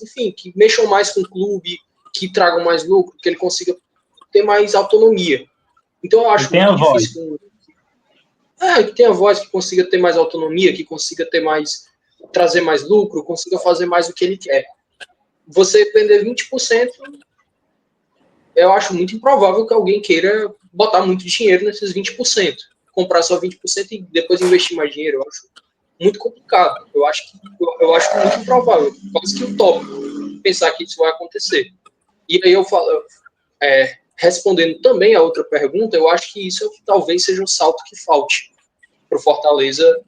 Speaker 3: enfim, que mexam mais com o clube, que tragam mais lucro, que ele consiga ter mais autonomia. Então eu acho muito difícil que tenha voz, que consiga ter mais autonomia, que consiga trazer mais lucro, consiga fazer mais o que ele quer. Você vender 20%, eu acho muito improvável que alguém queira botar muito dinheiro nesses 20%. Comprar só 20% e depois investir mais dinheiro, eu acho muito complicado. Eu acho muito improvável, quase que utópico pensar que isso vai acontecer. E aí eu falo, respondendo também a outra pergunta, eu acho que isso talvez seja um salto que falte para o Fortaleza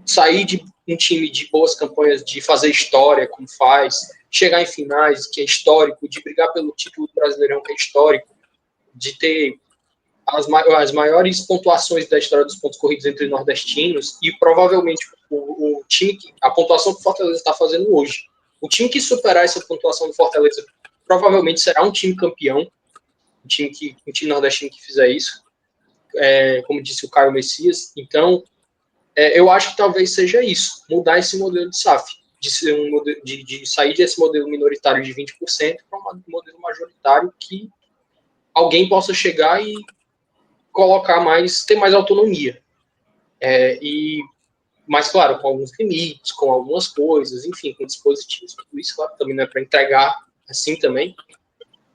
Speaker 3: sair de um time de boas campanhas, de fazer história, como faz, chegar em finais, que é histórico, de brigar pelo título do Brasileirão, que é histórico, de ter as maiores pontuações da história dos pontos corridos entre nordestinos, e provavelmente o time, a pontuação que o Fortaleza está fazendo hoje O time que superar essa pontuação do Fortaleza provavelmente será um time campeão, um time nordestino que fizer isso, como disse o Caio Messias. Então, eu acho que talvez seja isso, mudar esse modelo de SAF, de ser de sair desse modelo minoritário de 20% para um modelo majoritário que alguém possa chegar e colocar ter mais autonomia. Mas, claro, com alguns limites, com algumas coisas, enfim, com dispositivos, tudo isso, claro, também não é para entregar assim também.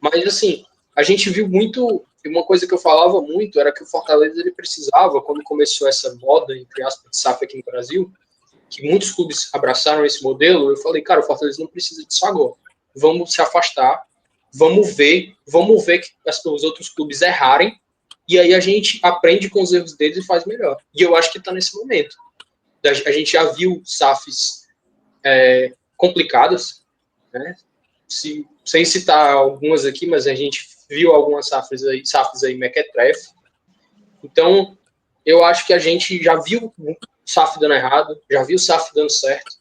Speaker 3: Mas, assim, a gente viu muito, uma coisa que eu falava muito era que o Fortaleza ele precisava, quando começou essa moda, entre aspas, de SAF aqui no Brasil, que muitos clubes abraçaram esse modelo, eu falei, cara, o Fortaleza não precisa disso agora. Vamos se afastar, vamos ver que os outros clubes errarem, e aí a gente aprende com os erros deles e faz melhor. E eu acho que está nesse momento. A gente já viu SAFs complicadas, né? Sem citar algumas aqui, mas a gente viu algumas SAFs aí mequetrefe. Então, eu acho que a gente já viu o SAF dando errado, já viu o SAF dando certo.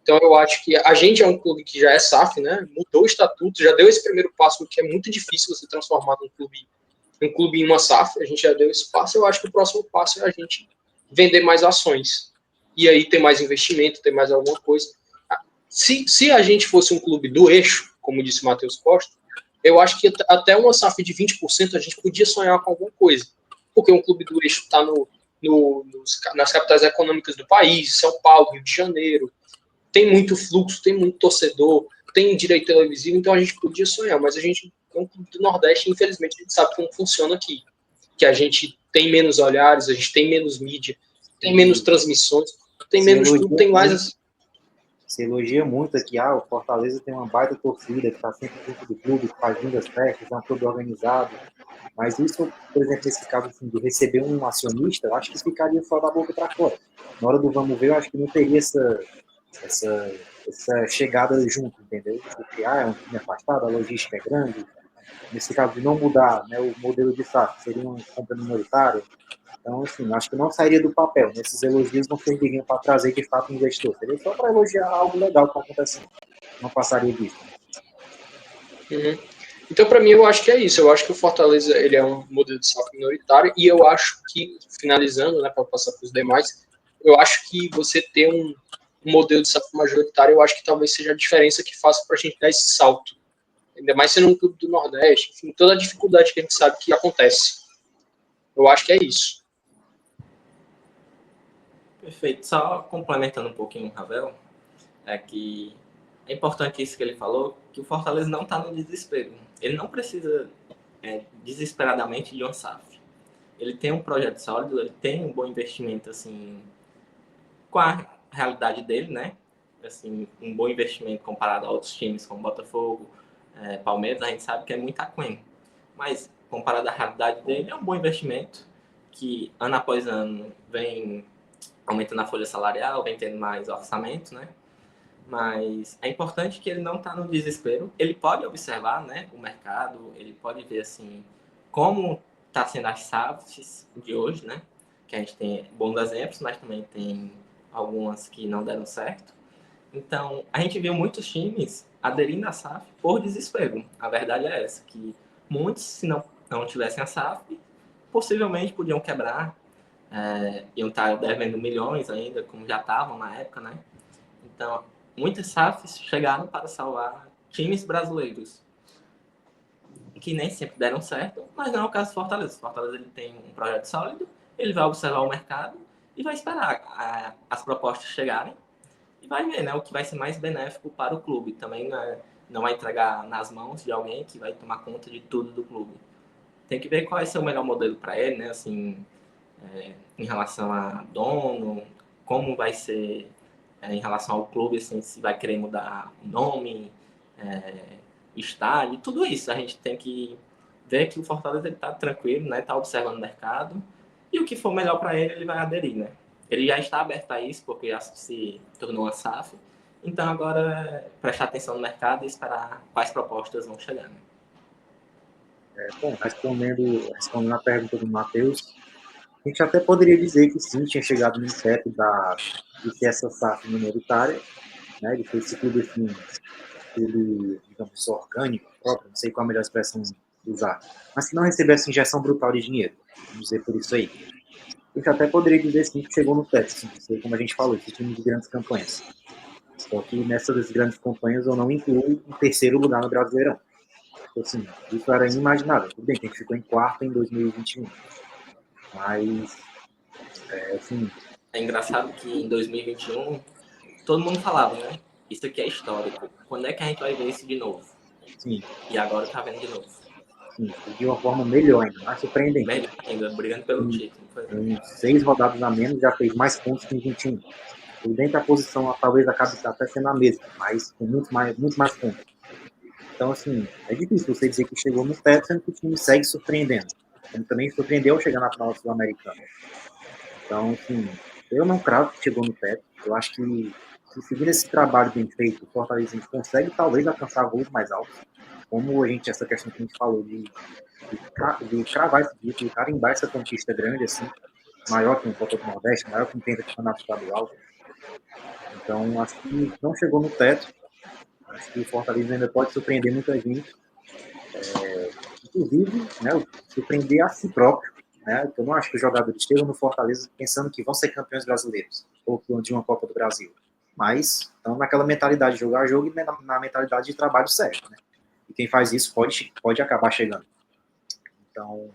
Speaker 3: Então, eu acho que a gente é um clube que já é SAF, né? Mudou o estatuto, já deu esse primeiro passo, que é muito difícil você transformar um clube em uma SAF. A gente já deu esse passo. Eu acho que o próximo passo é a gente vender mais ações. E aí ter mais investimento, ter mais alguma coisa. Se a gente fosse um clube do eixo, como disse o Matheus Costa, eu acho que até uma SAF de 20% a gente podia sonhar com alguma coisa. Porque um clube do eixo está nas capitais econômicas do país, São Paulo, Rio de Janeiro, tem muito fluxo, tem muito torcedor, tem direito televisivo, então a gente podia sonhar, mas a gente é um clube do Nordeste, infelizmente a gente sabe como funciona aqui, que a gente tem menos olhares, a gente tem menos mídia, tem menos transmissões, tem menos tudo, tem mais...
Speaker 4: Se elogia muito aqui, o Fortaleza tem uma baita torcida, que está sempre junto do clube, que faz lindas festas, é um clube organizado, mas isso, por exemplo, nesse caso assim, de receber um acionista, eu acho que isso ficaria só da boca para fora. Na hora do vamos ver, eu acho que não teria essa chegada junto, entendeu? Porque é um time afastado, a logística é grande. Nesse caso de não mudar, né, o modelo de SAF, seria uma compra minoritária. Então, assim, acho que não sairia do papel. Esses elogios não serviriam para trazer, de fato, um investidor. Seria só para elogiar algo legal que está acontecendo. Não passaria disso.
Speaker 3: Uhum. Então, para mim, eu acho que é isso. Eu acho que o Fortaleza ele é um modelo de SAF minoritário e eu acho que, finalizando, né, para passar para os demais, eu acho que você ter um modelo de SAF majoritário, eu acho que talvez seja a diferença que faça para a gente dar esse salto. Ainda mais sendo um clube do Nordeste, enfim, toda a dificuldade que a gente sabe que acontece. Eu acho que é isso.
Speaker 2: Perfeito. Só complementando um pouquinho o Ravel, é que é importante isso que ele falou, que o Fortaleza não está no desespero. Ele não precisa desesperadamente de um SAF. Ele tem um projeto sólido, ele tem um bom investimento, assim, com a realidade dele, né? Assim, um bom investimento comparado a outros times como Botafogo, Palmeiras, a gente sabe que é muito aquém. Mas, comparado à realidade dele, é um bom investimento que, ano após ano, vem aumentando a folha salarial, vem tendo mais orçamento, né? Mas é importante que ele não está no desespero. Ele pode observar, né, o mercado, ele pode ver assim como está sendo as SAFs de hoje, né? Que a gente tem bons exemplos, mas também tem algumas que não deram certo. Então, a gente viu muitos times aderindo à SAF por desespero. A verdade é essa, que muitos, se não tivessem a SAF, possivelmente podiam quebrar, iam estar devendo milhões ainda, como já estavam na época, né? Então, muitas SAFs chegaram para salvar times brasileiros, que nem sempre deram certo, mas não é o caso do Fortaleza. O Fortaleza ele tem um projeto sólido, ele vai observar o mercado e vai esperar as propostas chegarem e vai ver, né, o que vai ser mais benéfico para o clube. Também não vai entregar nas mãos de alguém que vai tomar conta de tudo do clube. Tem que ver qual vai ser o melhor modelo para ele, né, assim, em relação a dono, como vai ser em relação ao clube, assim, se vai querer mudar o nome, estádio, tudo isso. A gente tem que ver que o Fortaleza está tranquilo, né? Está observando o mercado e o que for melhor para ele, ele vai aderir, né? Ele já está aberto a isso porque já se tornou uma SAF. Então agora é prestar atenção no mercado e esperar quais propostas vão chegar. Né?
Speaker 4: Bom, respondendo a pergunta do Matheus, a gente até poderia dizer que sim, tinha chegado no teto de ser essa SAF minoritária, né? Ele fez esse clube assim, ele, digamos, orgânico, próprio, não sei qual a melhor expressão usar, mas que não recebeu essa injeção brutal de dinheiro, vamos dizer por isso aí. A gente até poderia dizer sim que chegou no teto, assim, como a gente falou, esse time de grandes campanhas. Só que nessas grandes campanhas eu não incluo um terceiro lugar no Brasileirão. Então, assim, isso era inimaginável. Tudo bem que a gente ficou em quarto em 2021. Mas, assim...
Speaker 2: É engraçado que em 2021 todo mundo falava, né? Isso aqui é histórico. Quando é que a gente vai ver isso de novo?
Speaker 4: Sim.
Speaker 2: E agora tá vendo de novo.
Speaker 4: Sim, de uma forma melhor ainda, mais surpreendente.
Speaker 2: Melhor ainda, brigando pelo título.
Speaker 4: Em 6 rodadas a menos, já fez mais pontos que em 21. Tudo bem que a posição talvez acabe até sendo a mesma, mas com muito mais pontos. Então, assim, é difícil você dizer que chegou no teto, sendo que o time segue surpreendendo. Como também surpreendeu ao chegar na final sul-americana. Então, assim, eu não cravo que chegou no teto. Eu acho que, se seguir esse trabalho bem feito, o Fortaleza consegue talvez alcançar voos mais altos. Como essa questão que a gente falou de cravar esse título, de carimbar essa conquista grande, assim, maior que um Copa do Nordeste, maior que um campeonato estadual. Então, acho que não chegou no teto. Acho que o Fortaleza ainda pode surpreender muita gente. Inclusive, né, surpreender a si próprio. Né? Eu não acho que os jogadores chegam no Fortaleza pensando que vão ser campeões brasileiros ou de uma Copa do Brasil. Mas estão naquela mentalidade de jogar jogo e na mentalidade de trabalho sério. Né? E quem faz isso pode acabar chegando. Então,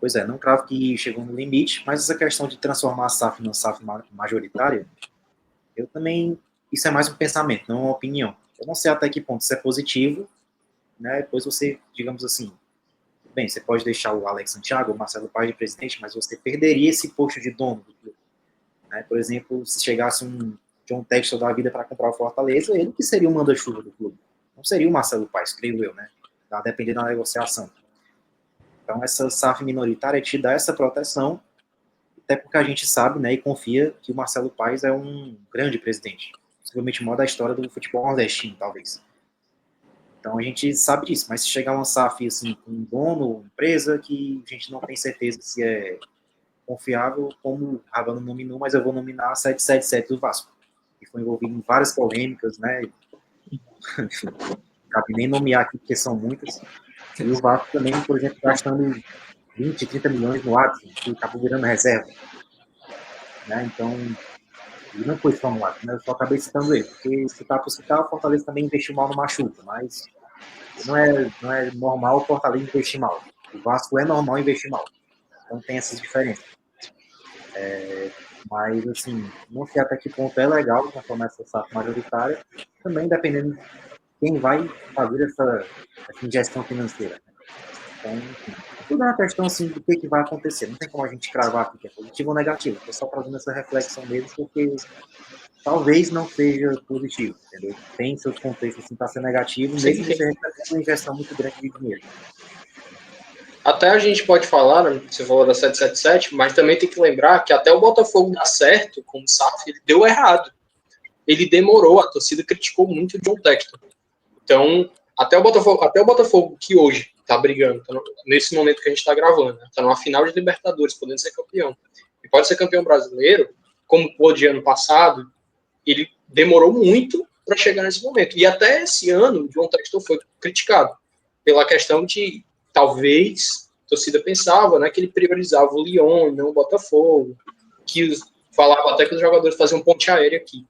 Speaker 4: pois é, não cravo que chegou no limite, mas essa questão de transformar a SAF numa SAF majoritária, eu também, isso é mais um pensamento, não uma opinião. Eu não sei até que ponto isso é positivo, né? Depois você, digamos assim, bem, você pode deixar o Alex Santiago, o Marcelo Paes de presidente, mas você perderia esse posto de dono do clube. Né? Por exemplo, se chegasse um John Textor da vida para comprar o Fortaleza, ele que seria o manda-chuva do clube. Não seria o Marcelo Paes, creio eu, né? Vai depender da negociação. Então, essa SAF minoritária te dá essa proteção, até porque a gente sabe, né, e confia que o Marcelo Paes é um grande presidente. Possivelmente o maior da história do futebol nordestino, talvez. Então, a gente sabe disso. Mas se chegar uma SAF, assim, com um dono, empresa, que a gente não tem certeza se é confiável, como o Ravano nominou, mas eu vou nominar a 777 do Vasco, que foi envolvido em várias polêmicas, né? Enfim, não cabe nem nomear aqui, porque são muitas. E o Vasco também, por exemplo, gastando 20, 30 milhões no Watson, que acabou virando reserva. Né? Então, ele não foi só no Watson, né? Eu só acabei citando ele, porque citar por citar, o Fortaleza também investiu mal no Machuca, mas não é normal o Fortaleza investir mal. O Vasco é normal investir mal. Então tem essas diferenças. Mas, assim, não sei até que ponto é legal transformar essa SAF majoritária, também dependendo de quem vai fazer essa injeção financeira. Então, enfim, tudo é uma questão assim, do que vai acontecer. Não tem como a gente cravar aqui que é positivo ou negativo. Estou só fazendo essa reflexão mesmo, porque talvez não seja positivo, entendeu? Tem seus contextos assim, para ser negativo, mesmo você recebendo uma injeção muito grande de dinheiro.
Speaker 3: Até a gente pode falar, né, você falou da 777, mas também tem que lembrar que até o Botafogo dar certo com o SAF, ele deu errado. Ele demorou, a torcida criticou muito o John Textor. Então, até o Botafogo que hoje está brigando, nesse momento que a gente está gravando, está numa final de Libertadores, podendo ser campeão. E pode ser campeão brasileiro, como pôde ano passado, ele demorou muito para chegar nesse momento. E até esse ano, o John Textor foi criticado pela questão de, talvez, a torcida pensava, né, que ele priorizava o Lyon e não o Botafogo, que falava até que os jogadores faziam ponte aérea aqui.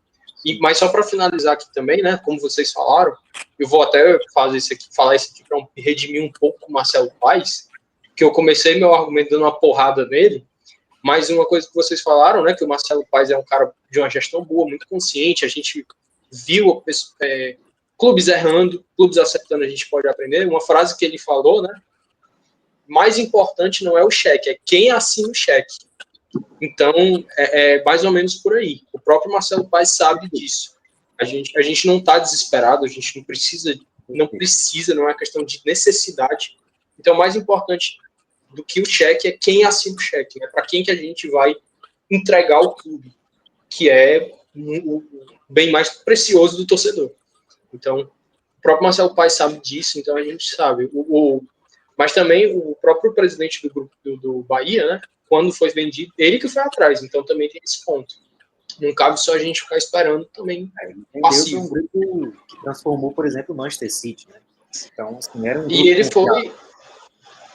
Speaker 3: Mas só para finalizar aqui também, né, como vocês falaram, eu vou até falar isso aqui para redimir um pouco o Marcelo Paes, que eu comecei meu argumento dando uma porrada nele, mas uma coisa que vocês falaram, né, que o Marcelo Paes é um cara de uma gestão boa, muito consciente, a gente viu clubes errando, clubes acertando, a gente pode aprender. Uma frase que ele falou, né, mais importante não é o cheque, é quem assina o cheque. Então, é mais ou menos por aí. O próprio Marcelo Paes sabe disso. A gente não está desesperado, a gente não precisa, não é questão de necessidade. Então, mais importante do que o cheque é quem assina o cheque, né? Para quem que a gente vai entregar o clube, que é o bem mais precioso do torcedor. Então, o próprio Marcelo Paes sabe disso, então a gente sabe. Mas também o próprio presidente do grupo do Bahia, né? Quando foi vendido, ele que foi atrás, então também tem esse ponto. Não cabe só a gente ficar esperando também.
Speaker 4: Entendeu que é um grupo que transformou, por exemplo, o Manchester City, né? Então, assim, era um grupo...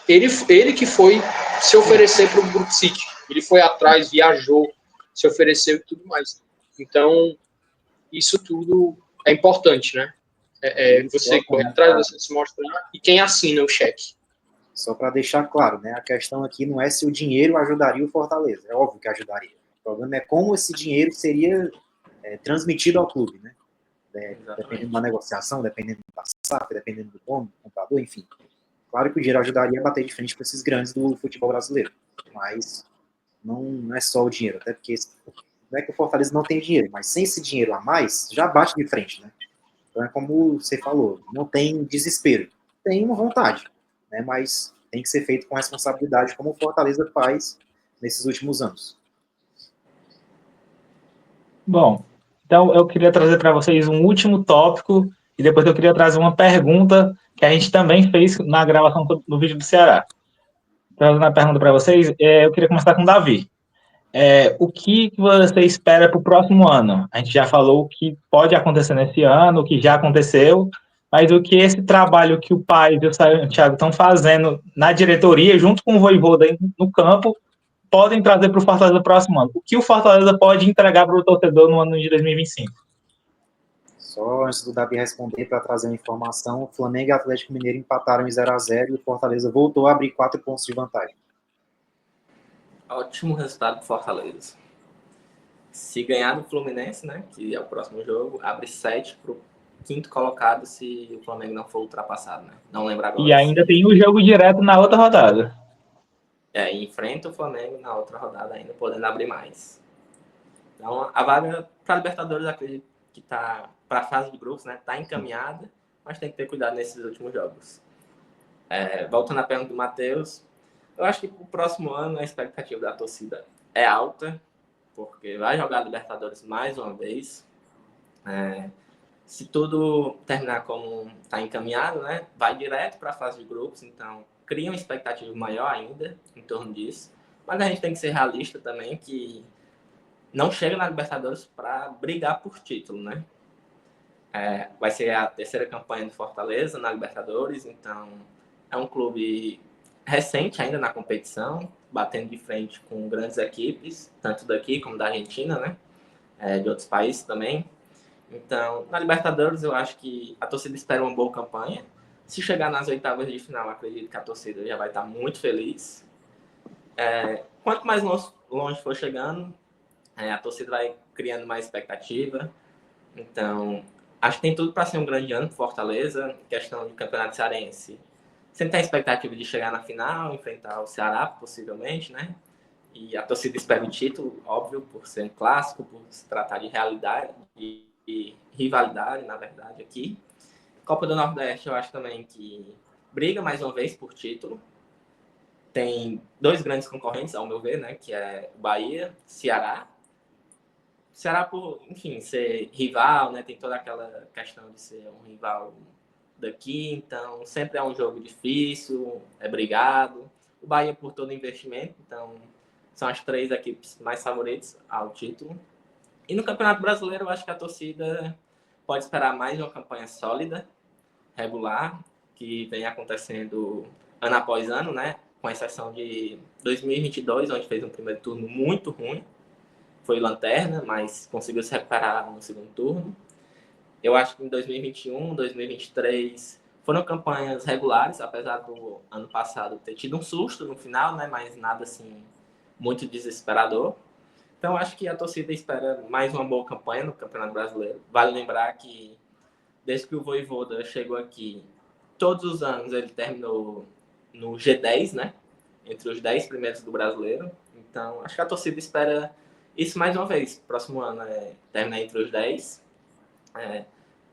Speaker 3: E ele que foi se oferecer para o Grupo City. Ele foi atrás, viajou, se ofereceu e tudo mais. Então, isso tudo é importante, né? Você correr atrás, você se mostrar, e quem assina o cheque.
Speaker 4: Só para deixar claro, né? A questão aqui não é se o dinheiro ajudaria o Fortaleza. É óbvio que ajudaria. O problema é como esse dinheiro seria transmitido ao clube, né? Dependendo da negociação, dependendo da SAF, dependendo do dono, do comprador, enfim. Claro que o dinheiro ajudaria a bater de frente com esses grandes do futebol brasileiro, mas não é só o dinheiro, até porque não é que o Fortaleza não tem dinheiro, mas sem esse dinheiro a mais, já bate de frente, né? Então é como você falou, não tem desespero, tem uma vontade, né? Mas tem que ser feito com responsabilidade, como o Fortaleza faz nesses últimos anos.
Speaker 1: Bom, então eu queria trazer para vocês um último tópico e depois eu queria trazer uma pergunta que a gente também fez na gravação do vídeo do Ceará. Trazendo a pergunta para vocês, eu queria começar com o Davi. O que você espera para o próximo ano? A gente já falou o que pode acontecer nesse ano, o que já aconteceu, mas o que esse trabalho que o Pai e o Santiago estão fazendo na diretoria, junto com o Vojvoda no campo, podem trazer para o Fortaleza no próximo ano? O que o Fortaleza pode entregar para o torcedor no ano de 2025?
Speaker 4: Só antes do Davi responder, para trazer uma informação, o Flamengo e o Atlético Mineiro empataram em 0-0 e o Fortaleza voltou a abrir 4 pontos de vantagem.
Speaker 2: Ótimo resultado do Fortaleza. Se ganhar do Fluminense, né, que é o próximo jogo, abre 7 para o quinto colocado se o Flamengo não for ultrapassado, né? Não lembro agora.
Speaker 1: E ainda tem o jogo direto na outra rodada.
Speaker 2: Enfrenta o Flamengo na outra rodada ainda, podendo abrir mais. Então, a vaga para a Libertadores, acredito que está para a fase de grupos, né? Está encaminhada, mas tem que ter cuidado nesses últimos jogos. Voltando à pergunta do Matheus, eu acho que para o próximo ano a expectativa da torcida é alta, porque vai jogar a Libertadores mais uma vez. Se tudo terminar como está encaminhado, né? Vai direto para a fase de grupos, então cria uma expectativa maior ainda em torno disso. Mas a gente tem que ser realista também, que não chega na Libertadores para brigar por título, né? Vai ser a terceira campanha do Fortaleza na Libertadores, então é um clube recente ainda na competição, batendo de frente com grandes equipes, tanto daqui como da Argentina, né? De outros países também. Então, na Libertadores, eu acho que a torcida espera uma boa campanha. Se chegar nas oitavas de final, acredito que a torcida já vai estar muito feliz. Quanto mais longe for chegando, a torcida vai criando mais expectativa. Então, acho que tem tudo para ser um grande ano para Fortaleza. Questão de campeonato cearense. Sempre tem a expectativa de chegar na final, enfrentar o Ceará, possivelmente, né? E a torcida espera o título, óbvio, por ser um clássico, por se tratar de realidade e rivalidade, na verdade, aqui. Copa do Nordeste, eu acho também que briga mais uma vez por título. Tem 2 grandes concorrentes, ao meu ver, né? Que é o Bahia, Ceará. Ceará, por, enfim, ser rival, né? Tem toda aquela questão de ser um rival daqui, então sempre é um jogo difícil, é brigado. O Bahia por todo o investimento, então são as 3 equipes mais favoritas ao título. E no Campeonato Brasileiro, eu acho que a torcida pode esperar mais uma campanha sólida, regular, que vem acontecendo ano após ano, né? Com exceção de 2022, onde fez um primeiro turno muito ruim. Foi lanterna, mas conseguiu se recuperar no segundo turno. Eu acho que em 2021, 2023 foram campanhas regulares, apesar do ano passado ter tido um susto no final, né? Mas nada assim muito desesperador. Então, acho que a torcida espera mais uma boa campanha no Campeonato Brasileiro. Vale lembrar que, desde que o Vojvoda chegou aqui, todos os anos ele terminou no G10, né? Entre os 10 primeiros do Brasileiro. Então, acho que a torcida espera isso mais uma vez. Próximo ano terminar entre os 10.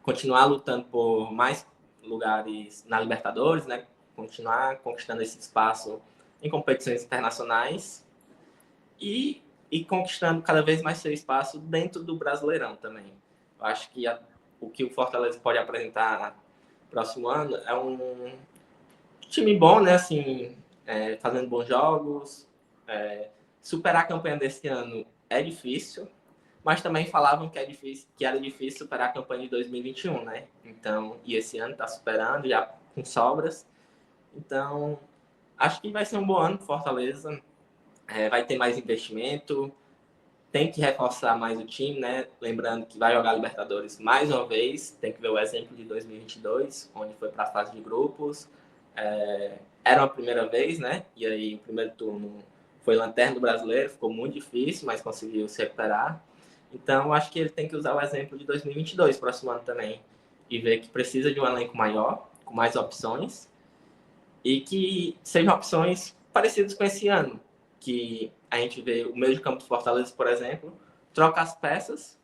Speaker 2: Continuar lutando por mais lugares na Libertadores, né? Continuar conquistando esse espaço em competições internacionais. E conquistando cada vez mais seu espaço dentro do Brasileirão também. Eu acho que o que o Fortaleza pode apresentar no próximo ano é um time bom, né? Assim, fazendo bons jogos. Superar a campanha desse ano é difícil, mas também falavam que era difícil superar a campanha de 2021, né? Então, e esse ano está superando, já com sobras. Então, acho que vai ser um bom ano para Fortaleza. Vai ter mais investimento, tem que reforçar mais o time, né? Lembrando que vai jogar Libertadores mais uma vez, tem que ver o exemplo de 2022, onde foi para a fase de grupos. Era uma primeira vez, né? E aí o primeiro turno foi lanterna do Brasileiro, ficou muito difícil, mas conseguiu se recuperar. Então, acho que ele tem que usar o exemplo de 2022, próximo ano também, e ver que precisa de um elenco maior, com mais opções, e que sejam opções parecidas com esse ano, que a gente vê o meio de campo do Fortaleza, por exemplo, troca as peças,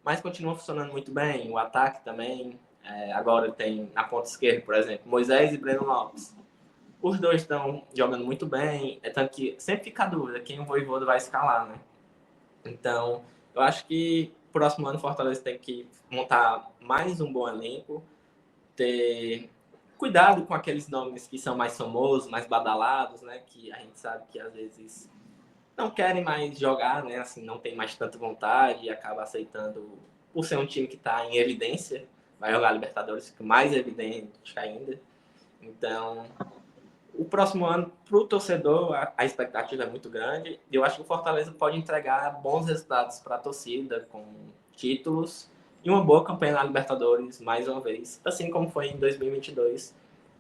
Speaker 2: mas continua funcionando muito bem. O ataque também, agora tem na ponta esquerda, por exemplo, Moisés e Breno Lopes. Os dois estão jogando muito bem, tanto que sempre fica a dúvida quem o Vojvoda vai escalar, né? Então, eu acho que próximo ano o Fortaleza tem que montar mais um bom elenco, ter cuidado com aqueles nomes que são mais famosos, mais badalados, né? Que a gente sabe que às vezes não querem mais jogar, né? Assim, não tem mais tanta vontade e acaba aceitando, por ser um time que está em evidência, vai jogar Libertadores, fica mais evidente ainda. Então, o próximo ano, para o torcedor, a expectativa é muito grande. E eu acho que o Fortaleza pode entregar bons resultados para a torcida, com títulos e uma boa campanha na Libertadores, mais uma vez, assim como foi em 2022.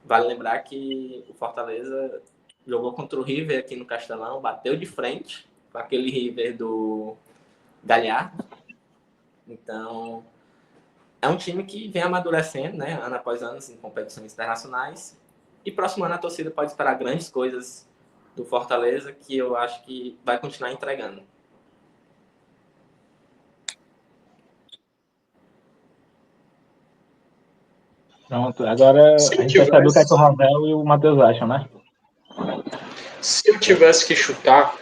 Speaker 2: Vale lembrar que o Fortaleza jogou contra o River aqui no Castelão, bateu de frente com aquele River do Galhardo. Então, é um time que vem amadurecendo, né, ano após ano, em competições internacionais. E próximo ano a torcida pode esperar grandes coisas do Fortaleza, que eu acho que vai continuar entregando.
Speaker 1: Pronto, agora
Speaker 3: Se
Speaker 1: a
Speaker 3: eu
Speaker 1: gente vai saber o que é que o
Speaker 3: tivesse,
Speaker 1: Ravel e o Matheus acham, né?
Speaker 3: se eu tivesse que chutar,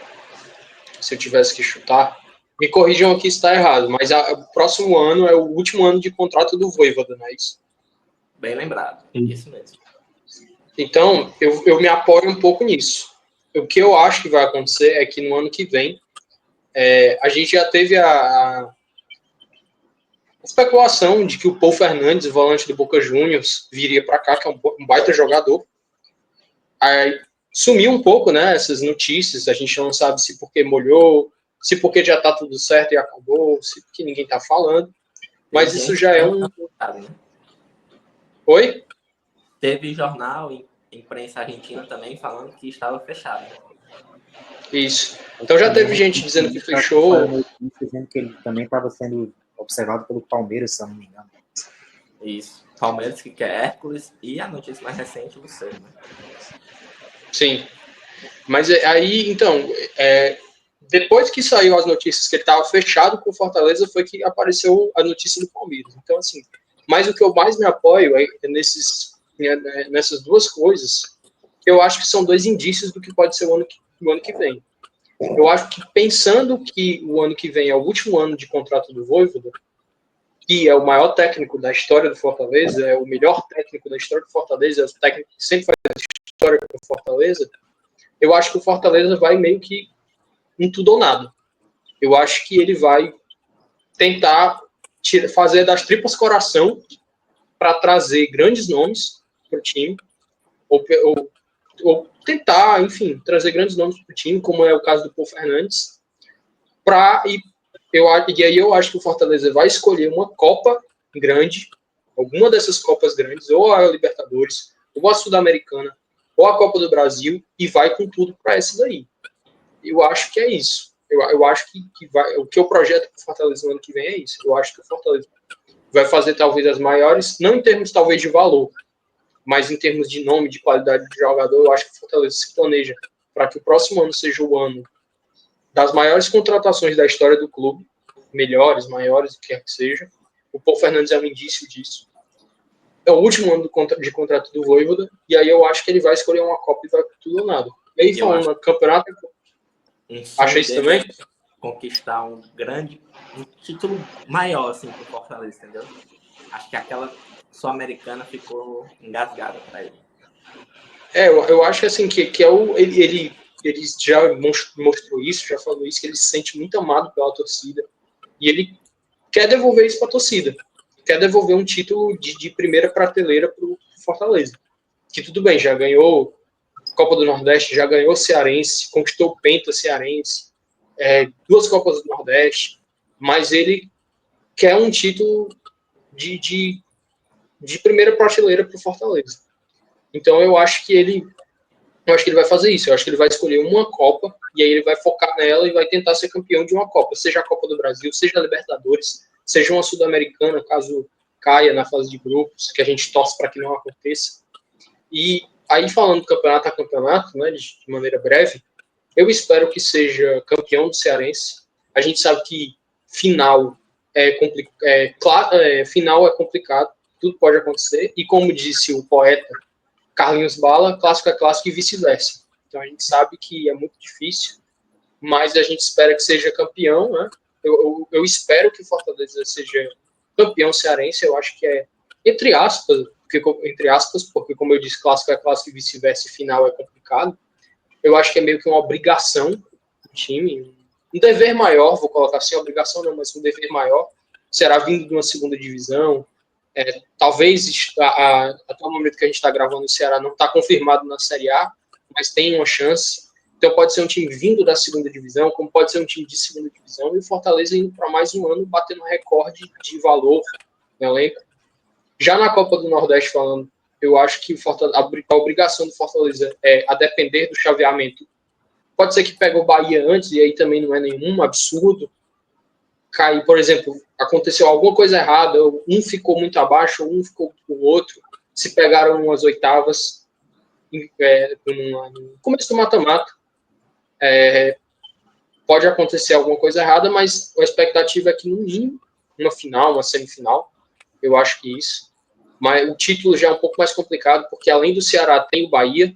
Speaker 3: me corrijam aqui se está errado, mas o próximo ano é o último ano de contrato do Vojvoda, não é isso?
Speaker 2: Bem lembrado,
Speaker 1: Sim.
Speaker 2: isso mesmo.
Speaker 3: Então, eu me apoio um pouco nisso. O que eu acho que vai acontecer é que no ano que vem, a gente já teve a especulação de que o Paul Fernandes, o volante do Boca Juniors, viria para cá, que é um baita jogador. Aí sumiu um pouco, né, essas notícias, a gente não sabe se porque molhou, se porque já está tudo certo e acabou, se porque ninguém está falando. Mas isso já é um...
Speaker 2: Né?
Speaker 3: Oi?
Speaker 2: Teve jornal, imprensa argentina também, falando que estava fechado.
Speaker 3: Isso. Então já teve gente dizendo que fechou.
Speaker 4: Dizendo que ele também estava sendo observado pelo Palmeiras, se eu não me engano.
Speaker 2: Isso. Palmeiras que quer Hércules e a notícia mais recente do Ciro, né?
Speaker 3: Sim. Mas aí, então, depois que saiu as notícias que ele estava fechado com o Fortaleza, foi que apareceu a notícia do Palmeiras. Então, assim, mas o que eu mais me apoio é nessas duas coisas, eu acho que são dois indícios do que pode ser o ano que vem. Eu acho que pensando que o ano que vem é o último ano de contrato do Vojvoda, que é o maior técnico da história do Fortaleza, é o melhor técnico da história do Fortaleza, é o técnico que sempre faz história com o Fortaleza, eu acho que o Fortaleza vai meio que em tudo ou nada. Eu acho que ele vai tentar fazer das tripas coração para trazer grandes nomes para o time, ou tentar, enfim, trazer grandes nomes para o time, como é o caso do Paul Fernandes, e aí eu acho que o Fortaleza vai escolher uma Copa grande, alguma dessas Copas grandes, ou a Libertadores, ou a Sul-Americana, ou a Copa do Brasil, e vai com tudo para essas aí. Eu acho que é isso. Eu acho que vai, o que eu projeto para o Fortaleza no ano que vem é isso. Eu acho que o Fortaleza vai fazer talvez as maiores, não em termos talvez de valor, mas em termos de nome, de qualidade de jogador, eu acho que o Fortaleza se planeja para que o próximo ano seja o ano das maiores contratações da história do clube, melhores, maiores, o que quer que seja. O Paul Fernandes é um indício disso. É o último ano de contrato do Vojvoda, e aí eu acho que ele vai escolher uma Copa e vai tudo ou nada. E aí, falando no campeonato, acha isso também?
Speaker 2: Conquistar um título maior, assim, pro Fortaleza, entendeu? Acho que aquela Sul-Americana ficou engasgada para ele.
Speaker 3: Eu acho assim, que ele já mostrou isso, já falou isso, que ele se sente muito amado pela torcida. E ele quer devolver isso para a torcida. Quer devolver um título de primeira prateleira para o Fortaleza. Que tudo bem, já ganhou Copa do Nordeste, já ganhou Cearense, conquistou o Penta Cearense, 2 Copas do Nordeste, mas ele quer um título de primeira prateleira para o Fortaleza. Então eu acho que ele vai fazer isso. Eu acho que ele vai escolher uma Copa e aí ele vai focar nela e vai tentar ser campeão de uma Copa, seja a Copa do Brasil, seja a Libertadores, seja uma Sul-Americana, caso caia na fase de grupos, que a gente torce para que não aconteça. E aí, falando campeonato a campeonato, né, de maneira breve, eu espero que seja campeão do Cearense. A gente sabe que final final é complicado, tudo pode acontecer. E como disse o poeta Carlinhos Bala, clássico é clássico e vice-versa. Então a gente sabe que é muito difícil, mas a gente espera que seja campeão, né? Eu espero que o Fortaleza seja campeão cearense. Eu acho que entre aspas, porque como eu disse, clássico é clássico e vice-versa, e final é complicado. Eu acho que é meio que uma obrigação do time, um dever maior, vou colocar assim, obrigação não, mas um dever maior, será vindo de uma segunda divisão. Talvez até o momento que a gente está gravando, o Ceará não está confirmado na Série A, mas tem uma chance. Então pode ser um time vindo da segunda divisão, como pode ser um time de segunda divisão, e o Fortaleza indo para mais um ano batendo recorde de valor no elenco. Já na Copa do Nordeste falando, eu acho que a obrigação do Fortaleza a depender do chaveamento. Pode ser que pegue o Bahia antes, e aí também não é nenhum absurdo. Cair, por exemplo, aconteceu alguma coisa errada, um ficou muito abaixo, um ficou com o outro, se pegaram umas oitavas no começo do mata-mata. Pode acontecer alguma coisa errada, mas a expectativa é que, no mínimo, uma final, uma semifinal, eu acho que isso. Mas o título já é um pouco mais complicado, porque além do Ceará tem o Bahia,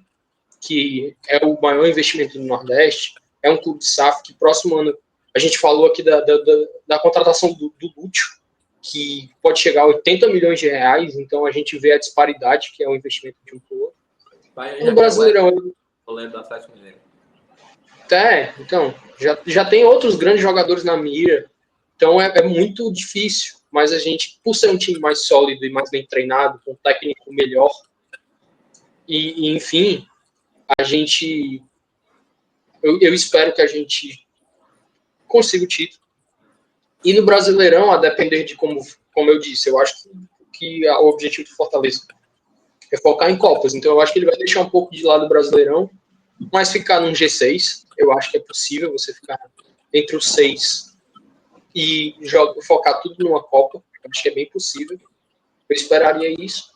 Speaker 3: que é o maior investimento do Nordeste, é um clube de SAF que próximo ano, a gente falou aqui da contratação do Lúcio, que pode chegar a 80 milhões de reais, então a gente vê a disparidade que é o investimento de um para o outro. No Brasileirão...
Speaker 2: goleiro do Atlético Mineiro.
Speaker 3: Então, já tem outros grandes jogadores na mira, então é muito difícil, mas a gente, por ser um time mais sólido e mais bem treinado, com um técnico melhor, e enfim, a gente... Eu espero que a gente consiga o título. E no Brasileirão, a depender de como eu disse, eu acho que o objetivo do Fortaleza é focar em Copas, então eu acho que ele vai deixar um pouco de lado o Brasileirão, mas ficar num G6, eu acho que é possível você ficar entre os 6 e focar tudo numa Copa, eu acho que é bem possível. Eu esperaria isso.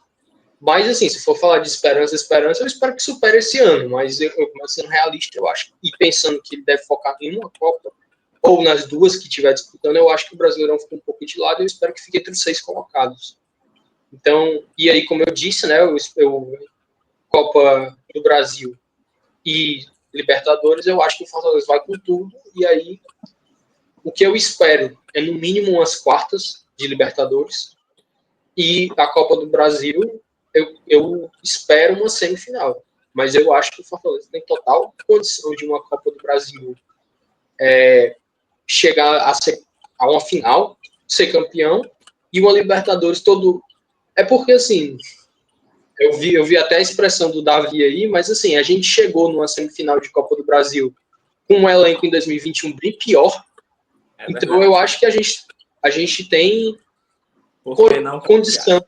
Speaker 3: Mas, assim, se for falar de esperança, eu espero que supere esse ano, mas eu sendo realista, eu acho, e pensando que ele deve focar em uma Copa, ou nas duas que estiver disputando, eu acho que o Brasileirão fica um pouco de lado e eu espero que fique entre os 6 colocados. Então, e aí, como eu disse, né, Copa do Brasil e Libertadores, eu acho que o Fortaleza vai com tudo, e aí o que eu espero é no mínimo umas quartas de Libertadores, e a Copa do Brasil eu espero uma semifinal, mas eu acho que o Fortaleza tem total condição de uma Copa do Brasil chegar a uma final, ser campeão, e uma Libertadores todo... É porque, assim, eu vi até a expressão do Davi aí, mas assim, a gente chegou numa semifinal de Copa do Brasil com um elenco em 2021 bem pior. Então verdade. Eu acho que a gente tem condição.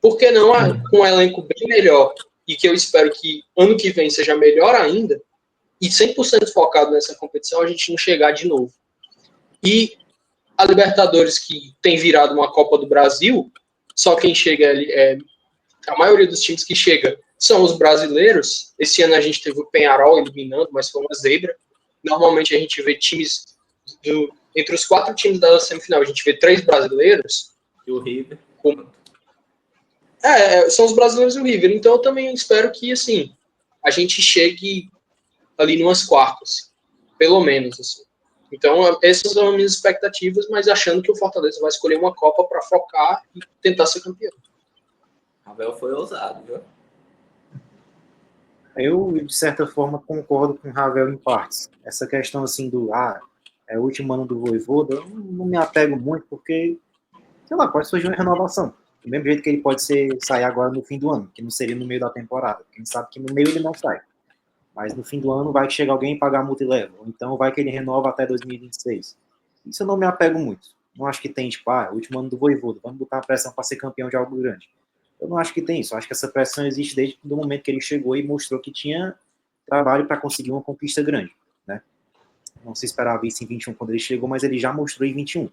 Speaker 3: Por que não com um elenco bem melhor, e que eu espero que ano que vem seja melhor ainda, e 100% focado nessa competição, a gente não chegar de novo. E a Libertadores, que tem virado uma Copa do Brasil, só quem chega ali a maioria dos times que chega são os brasileiros. Esse ano a gente teve o Peñarol eliminando, mas foi uma zebra. Normalmente a gente vê times entre os 4 times da semifinal, a gente vê 3 brasileiros.
Speaker 2: E o River.
Speaker 3: São os brasileiros e o River. Então eu também espero que, assim, a gente chegue ali numas quartas, pelo menos, assim. Então essas são as minhas expectativas, mas achando que o Fortaleza vai escolher uma Copa para focar e tentar ser campeão.
Speaker 2: Ravel foi ousado, viu?
Speaker 4: Eu, de certa forma, concordo com o Ravel em partes. Essa questão, assim, é o último ano do Vojvoda, eu não me apego muito, porque, sei lá, pode surgir uma renovação. Do mesmo jeito que ele pode sair agora no fim do ano, que não seria no meio da temporada. Quem sabe que no meio ele não sai. Mas no fim do ano vai que chega alguém e pagar a multa e leva. Ou então vai que ele renova até 2026. Isso eu não me apego muito. Não acho que tem, tipo, o último ano do Vojvoda, vamos botar a pressão para ser campeão de algo grande. Eu não acho que tem isso. Eu acho que essa pressão existe desde o momento que ele chegou e mostrou que tinha trabalho para conseguir uma conquista grande, né? Não se esperava isso em 21 quando ele chegou, mas ele já mostrou em 21.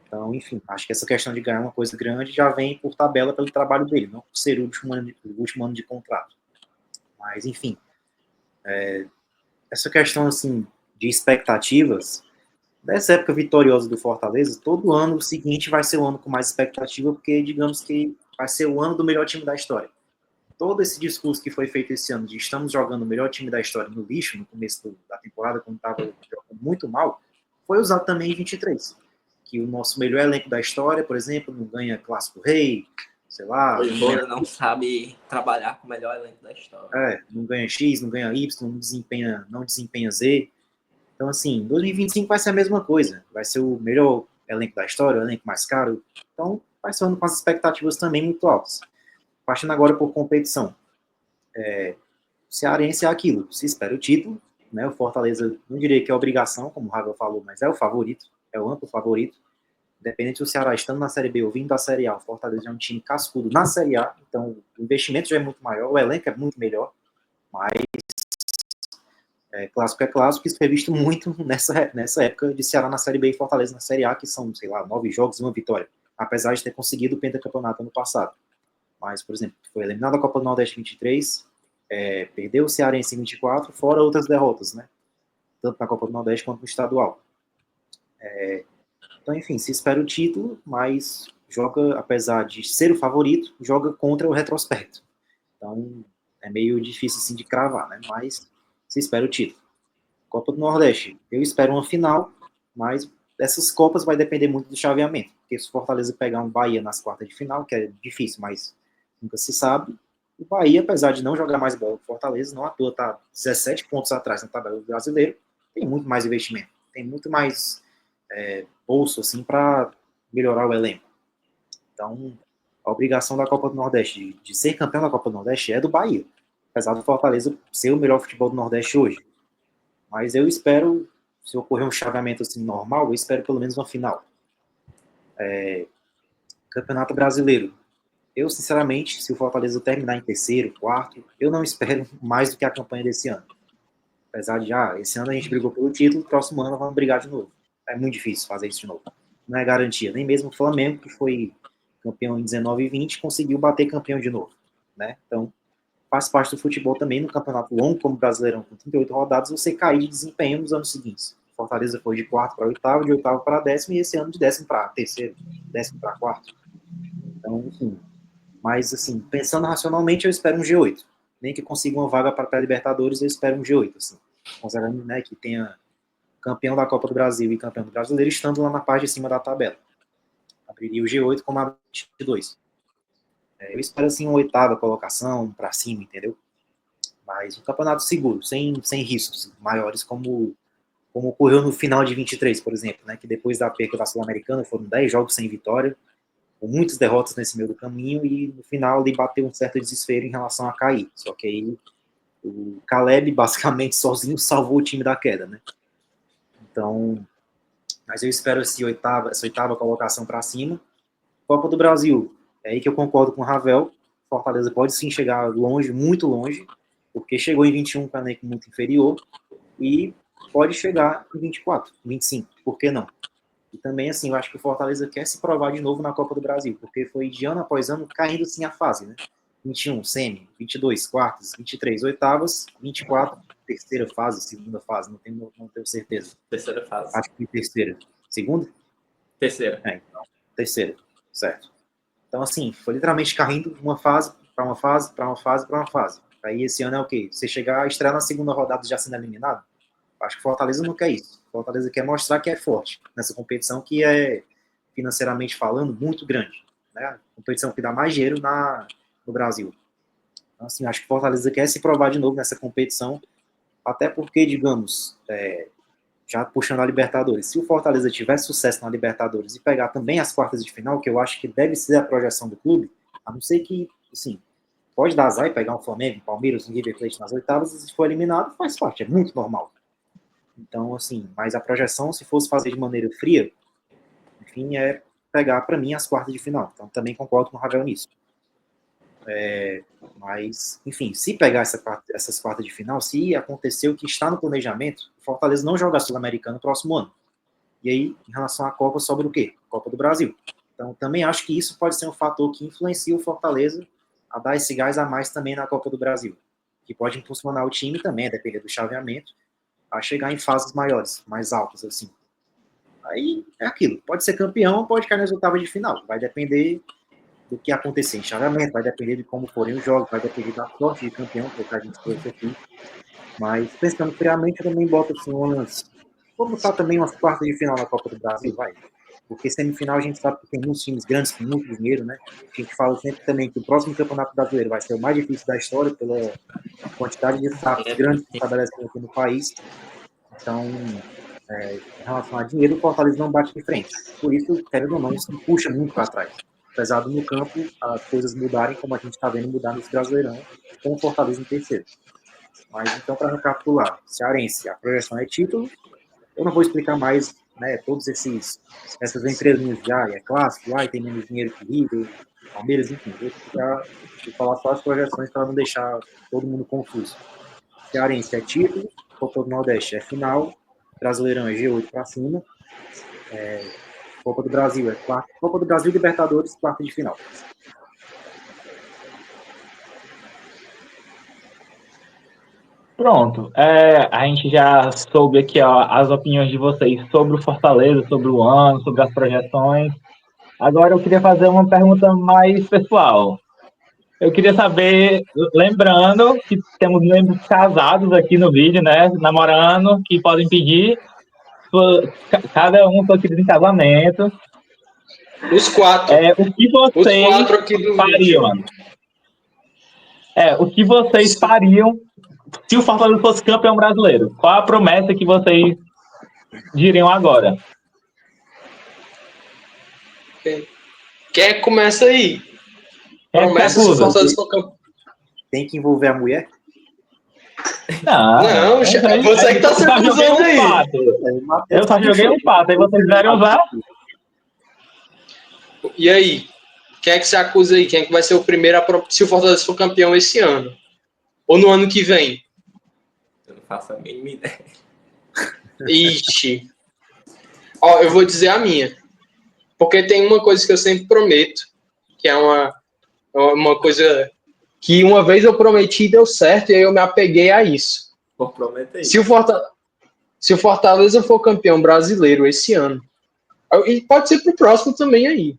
Speaker 4: Então, enfim, acho que essa questão de ganhar uma coisa grande já vem por tabela pelo trabalho dele, não por ser o último ano de contrato. Mas, enfim, essa questão, assim, de expectativas, dessa época vitoriosa do Fortaleza, todo ano o seguinte vai ser o ano com mais expectativa, porque, digamos que vai ser o ano do melhor time da história. Todo esse discurso que foi feito esse ano de estamos jogando o melhor time da história no lixo, no começo da temporada, quando estava jogando muito mal, foi usado também em 23. Que o nosso melhor elenco da história, por exemplo, não ganha Clássico Rei, sei lá.
Speaker 2: O Vojvoda não sabe trabalhar com o melhor elenco da história.
Speaker 4: Não ganha X, não ganha Y, não desempenha Z. Então, assim, 2025 vai ser a mesma coisa. Vai ser o melhor elenco da história, o elenco mais caro. Então, vai ser um ano com as expectativas também muito altas. Partindo agora por competição. O cearense é aquilo, se espera o título, né? O Fortaleza, não diria que é obrigação, como o Ravel falou, mas é o favorito, é o amplo favorito. Independente do Ceará estando na Série B ou vindo da Série A, o Fortaleza é um time cascudo na Série A, então o investimento já é muito maior, o elenco é muito melhor, mas clássico é clássico, isso foi visto muito nessa época de Ceará na Série B e Fortaleza na Série A, que são, sei lá, 9 jogos e uma vitória, apesar de ter conseguido o pentacampeonato ano passado. Mas, por exemplo, foi eliminado da Copa do Nordeste 23, perdeu o Cearense em 24, fora outras derrotas, né? Tanto na Copa do Nordeste quanto no estadual. Então, enfim, se espera o título, mas joga, apesar de ser o favorito, joga contra o retrospecto. Então, é meio difícil assim de cravar, né? Mas se espera o título. Copa do Nordeste, eu espero uma final, mas dessas Copas vai depender muito do chaveamento. Porque se o Fortaleza pegar um Bahia nas quartas de final, que é difícil, mas nunca se sabe, o Bahia, apesar de não jogar mais bola que o Fortaleza, não à toa está 17 pontos atrás na tabela do brasileiro, tem muito mais investimento, tem muito mais bolso assim, para melhorar o elenco. Então, a obrigação da Copa do Nordeste de ser campeão da Copa do Nordeste é do Bahia, apesar do Fortaleza ser o melhor futebol do Nordeste hoje. Mas eu espero, se ocorrer um chaveamento assim normal, eu espero pelo menos uma final. Campeonato Brasileiro. Eu, sinceramente, se o Fortaleza terminar em terceiro, quarto, eu não espero mais do que a campanha desse ano. Apesar de, esse ano a gente brigou pelo título, próximo ano vamos brigar de novo. É muito difícil fazer isso de novo. Não é garantia. Nem mesmo o Flamengo, que foi campeão em 19 e 20, conseguiu bater campeão de novo. Né? Então, faz parte do futebol também, no campeonato longo, como o Brasileirão, com 38 rodadas, você cair de desempenho nos anos seguintes. Fortaleza foi de quarto para oitavo, de oitavo para décimo, e esse ano de décimo para terceiro, décimo para quarto. Então, enfim. Mas, assim, pensando racionalmente, eu espero um G8. Nem que consiga uma vaga para a Libertadores, eu espero um G8. Assim. Considerando, né, que tenha campeão da Copa do Brasil e campeão do Brasileiro estando lá na parte de cima da tabela. Abriria o G8 como a 22. Eu espero, assim, uma oitava colocação para cima, entendeu? Mas um campeonato seguro, sem riscos maiores, como ocorreu no final de 23, por exemplo, né, que depois da perda da Sul-Americana foram 10 jogos sem vitória, com muitas derrotas nesse meio do caminho, e no final ele bateu um certo desespero em relação a cair. Só que aí o Caleb, basicamente, sozinho salvou o time da queda, né? Então, mas eu espero essa oitava colocação para cima. Copa do Brasil, é aí que eu concordo com o Ravel. Fortaleza pode sim chegar longe, muito longe, porque chegou em 21 com a elenco muito inferior, e pode chegar em 24, 25, por que não? E também, assim, eu acho que o Fortaleza quer se provar de novo na Copa do Brasil, porque foi de ano após ano caindo, assim, a fase, né? 21, semi, 22, quartas, 23, oitavas, 24, terceira fase, segunda fase, não tenho certeza.
Speaker 2: Terceira fase.
Speaker 4: Acho que terceira. Segunda?
Speaker 2: Terceira.
Speaker 4: Então, terceira, certo. Então, assim, foi literalmente caindo uma fase, para uma fase, para uma fase, para uma fase. Aí esse ano é o quê? Você chegar a estrear na segunda rodada já sendo eliminado? Acho que o Fortaleza não quer isso. O Fortaleza quer mostrar que é forte nessa competição que é, financeiramente falando, muito grande. Né? Competição que dá mais dinheiro no Brasil. Então, assim, acho que o Fortaleza quer se provar de novo nessa competição, até porque, digamos, já puxando a Libertadores, se o Fortaleza tiver sucesso na Libertadores e pegar também as quartas de final, que eu acho que deve ser a projeção do clube, a não ser que, assim, pode dar azar e pegar um Flamengo, um Palmeiras, um River Plate nas oitavas, e se for eliminado, faz parte, é muito normal. Então, assim, mas a projeção, se fosse fazer de maneira fria, enfim, é pegar, para mim, as quartas de final. Então, também concordo com o Ravel nisso. Mas, enfim, se pegar essas quartas de final, se acontecer o que está no planejamento, o Fortaleza não joga a Sul-Americana no próximo ano. E aí, em relação à Copa, sobra o quê? Copa do Brasil. Então, também acho que isso pode ser um fator que influencia o Fortaleza a dar esse gás a mais também na Copa do Brasil, que pode impulsionar o time também, a depender do chaveamento, a chegar em fases maiores, mais altas, assim. Aí é aquilo, pode ser campeão, pode cair nas oitavas de final, vai depender do que acontecer em chaveamento, vai depender de como forem os jogos, vai depender da sorte de campeão, que a gente trouxe aqui. Mas, pensando friamente, eu também boto assim vou botar também umas quartas de final na Copa do Brasil, vai. Porque semifinal a gente sabe que tem muitos times grandes com muito dinheiro, né? A gente fala sempre também que o próximo Campeonato Brasileiro vai ser o mais difícil da história pela quantidade de SAFs grandes que estabelecem aqui no país. Então, em relação a dinheiro, o Fortaleza não bate de frente. Por isso, querendo ou não, isso puxa muito para trás. Apesar do no campo as coisas mudarem, como a gente está vendo mudar nesse Brasileirão, com o Fortaleza em terceiro. Mas então, para recapitular, Cearense, a projeção é título. Eu não vou explicar mais, né, todos essas entrelinhas já, é clássico, e tem menos dinheiro que River, Palmeiras, enfim. Vou falar só as projeções para não deixar todo mundo confuso. Cearense é título, Copa do Nordeste é final, Brasileirão é G8 para cima, Copa do Brasil é quarta, Copa do Brasil e Libertadores, quarta de final.
Speaker 1: Pronto. A gente já soube aqui, ó, as opiniões de vocês sobre o Fortaleza, sobre o ano, sobre as projeções. Agora eu queria fazer uma pergunta mais pessoal. Eu queria saber, lembrando que temos membros casados aqui no vídeo, né? Namorando, que podem pedir cada um sua querida em casamento.
Speaker 3: Os quatro.
Speaker 1: O que
Speaker 3: Os
Speaker 1: vocês
Speaker 3: quatro aqui do
Speaker 1: fariam?
Speaker 3: vídeo.
Speaker 1: O que vocês fariam se o Fortaleza fosse campeão brasileiro? Qual a promessa que vocês diriam agora?
Speaker 3: Quem começa aí?
Speaker 1: Quem
Speaker 3: Promessa se o Fortaleza for campeão.
Speaker 4: Tem que envolver a mulher?
Speaker 3: Não, você que tá se acusando aí.
Speaker 1: Eu só joguei um pato, aí vocês vieram usar.
Speaker 3: E aí? Quem é que se acusa aí? Quem é que vai ser o primeiro se o Fortaleza for campeão esse ano? Ou no ano que vem?
Speaker 2: Eu não faço a mínima ideia.
Speaker 3: Ixi. Ó, eu vou dizer a minha. Porque tem uma coisa que eu sempre prometo, que é uma coisa que uma vez eu prometi e deu certo, e aí eu me apeguei a isso.
Speaker 2: Vou prometer.
Speaker 3: Se o Fortaleza for campeão brasileiro esse ano, e pode ser pro próximo também aí.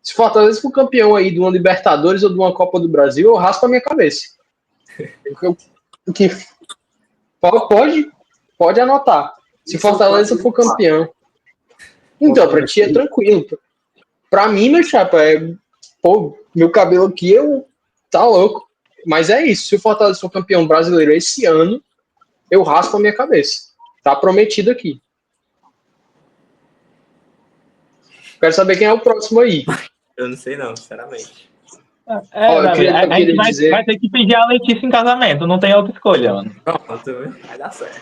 Speaker 3: Se o Fortaleza for campeão aí de uma Libertadores ou de uma Copa do Brasil, eu raspo a minha cabeça. Pode anotar. Se Fortaleza for campeão. Então, pra ti é tranquilo. Pra mim, meu chapa, meu cabelo aqui, tá louco. Mas é isso. Se o Fortaleza for campeão brasileiro esse ano, eu raspo a minha cabeça. Tá prometido aqui. Quero saber quem é o próximo aí.
Speaker 2: Eu não sei não, sinceramente.
Speaker 1: A gente vai ter que pedir a Letícia em casamento, não tem outra escolha, mano.
Speaker 2: Pronto, vai dar certo.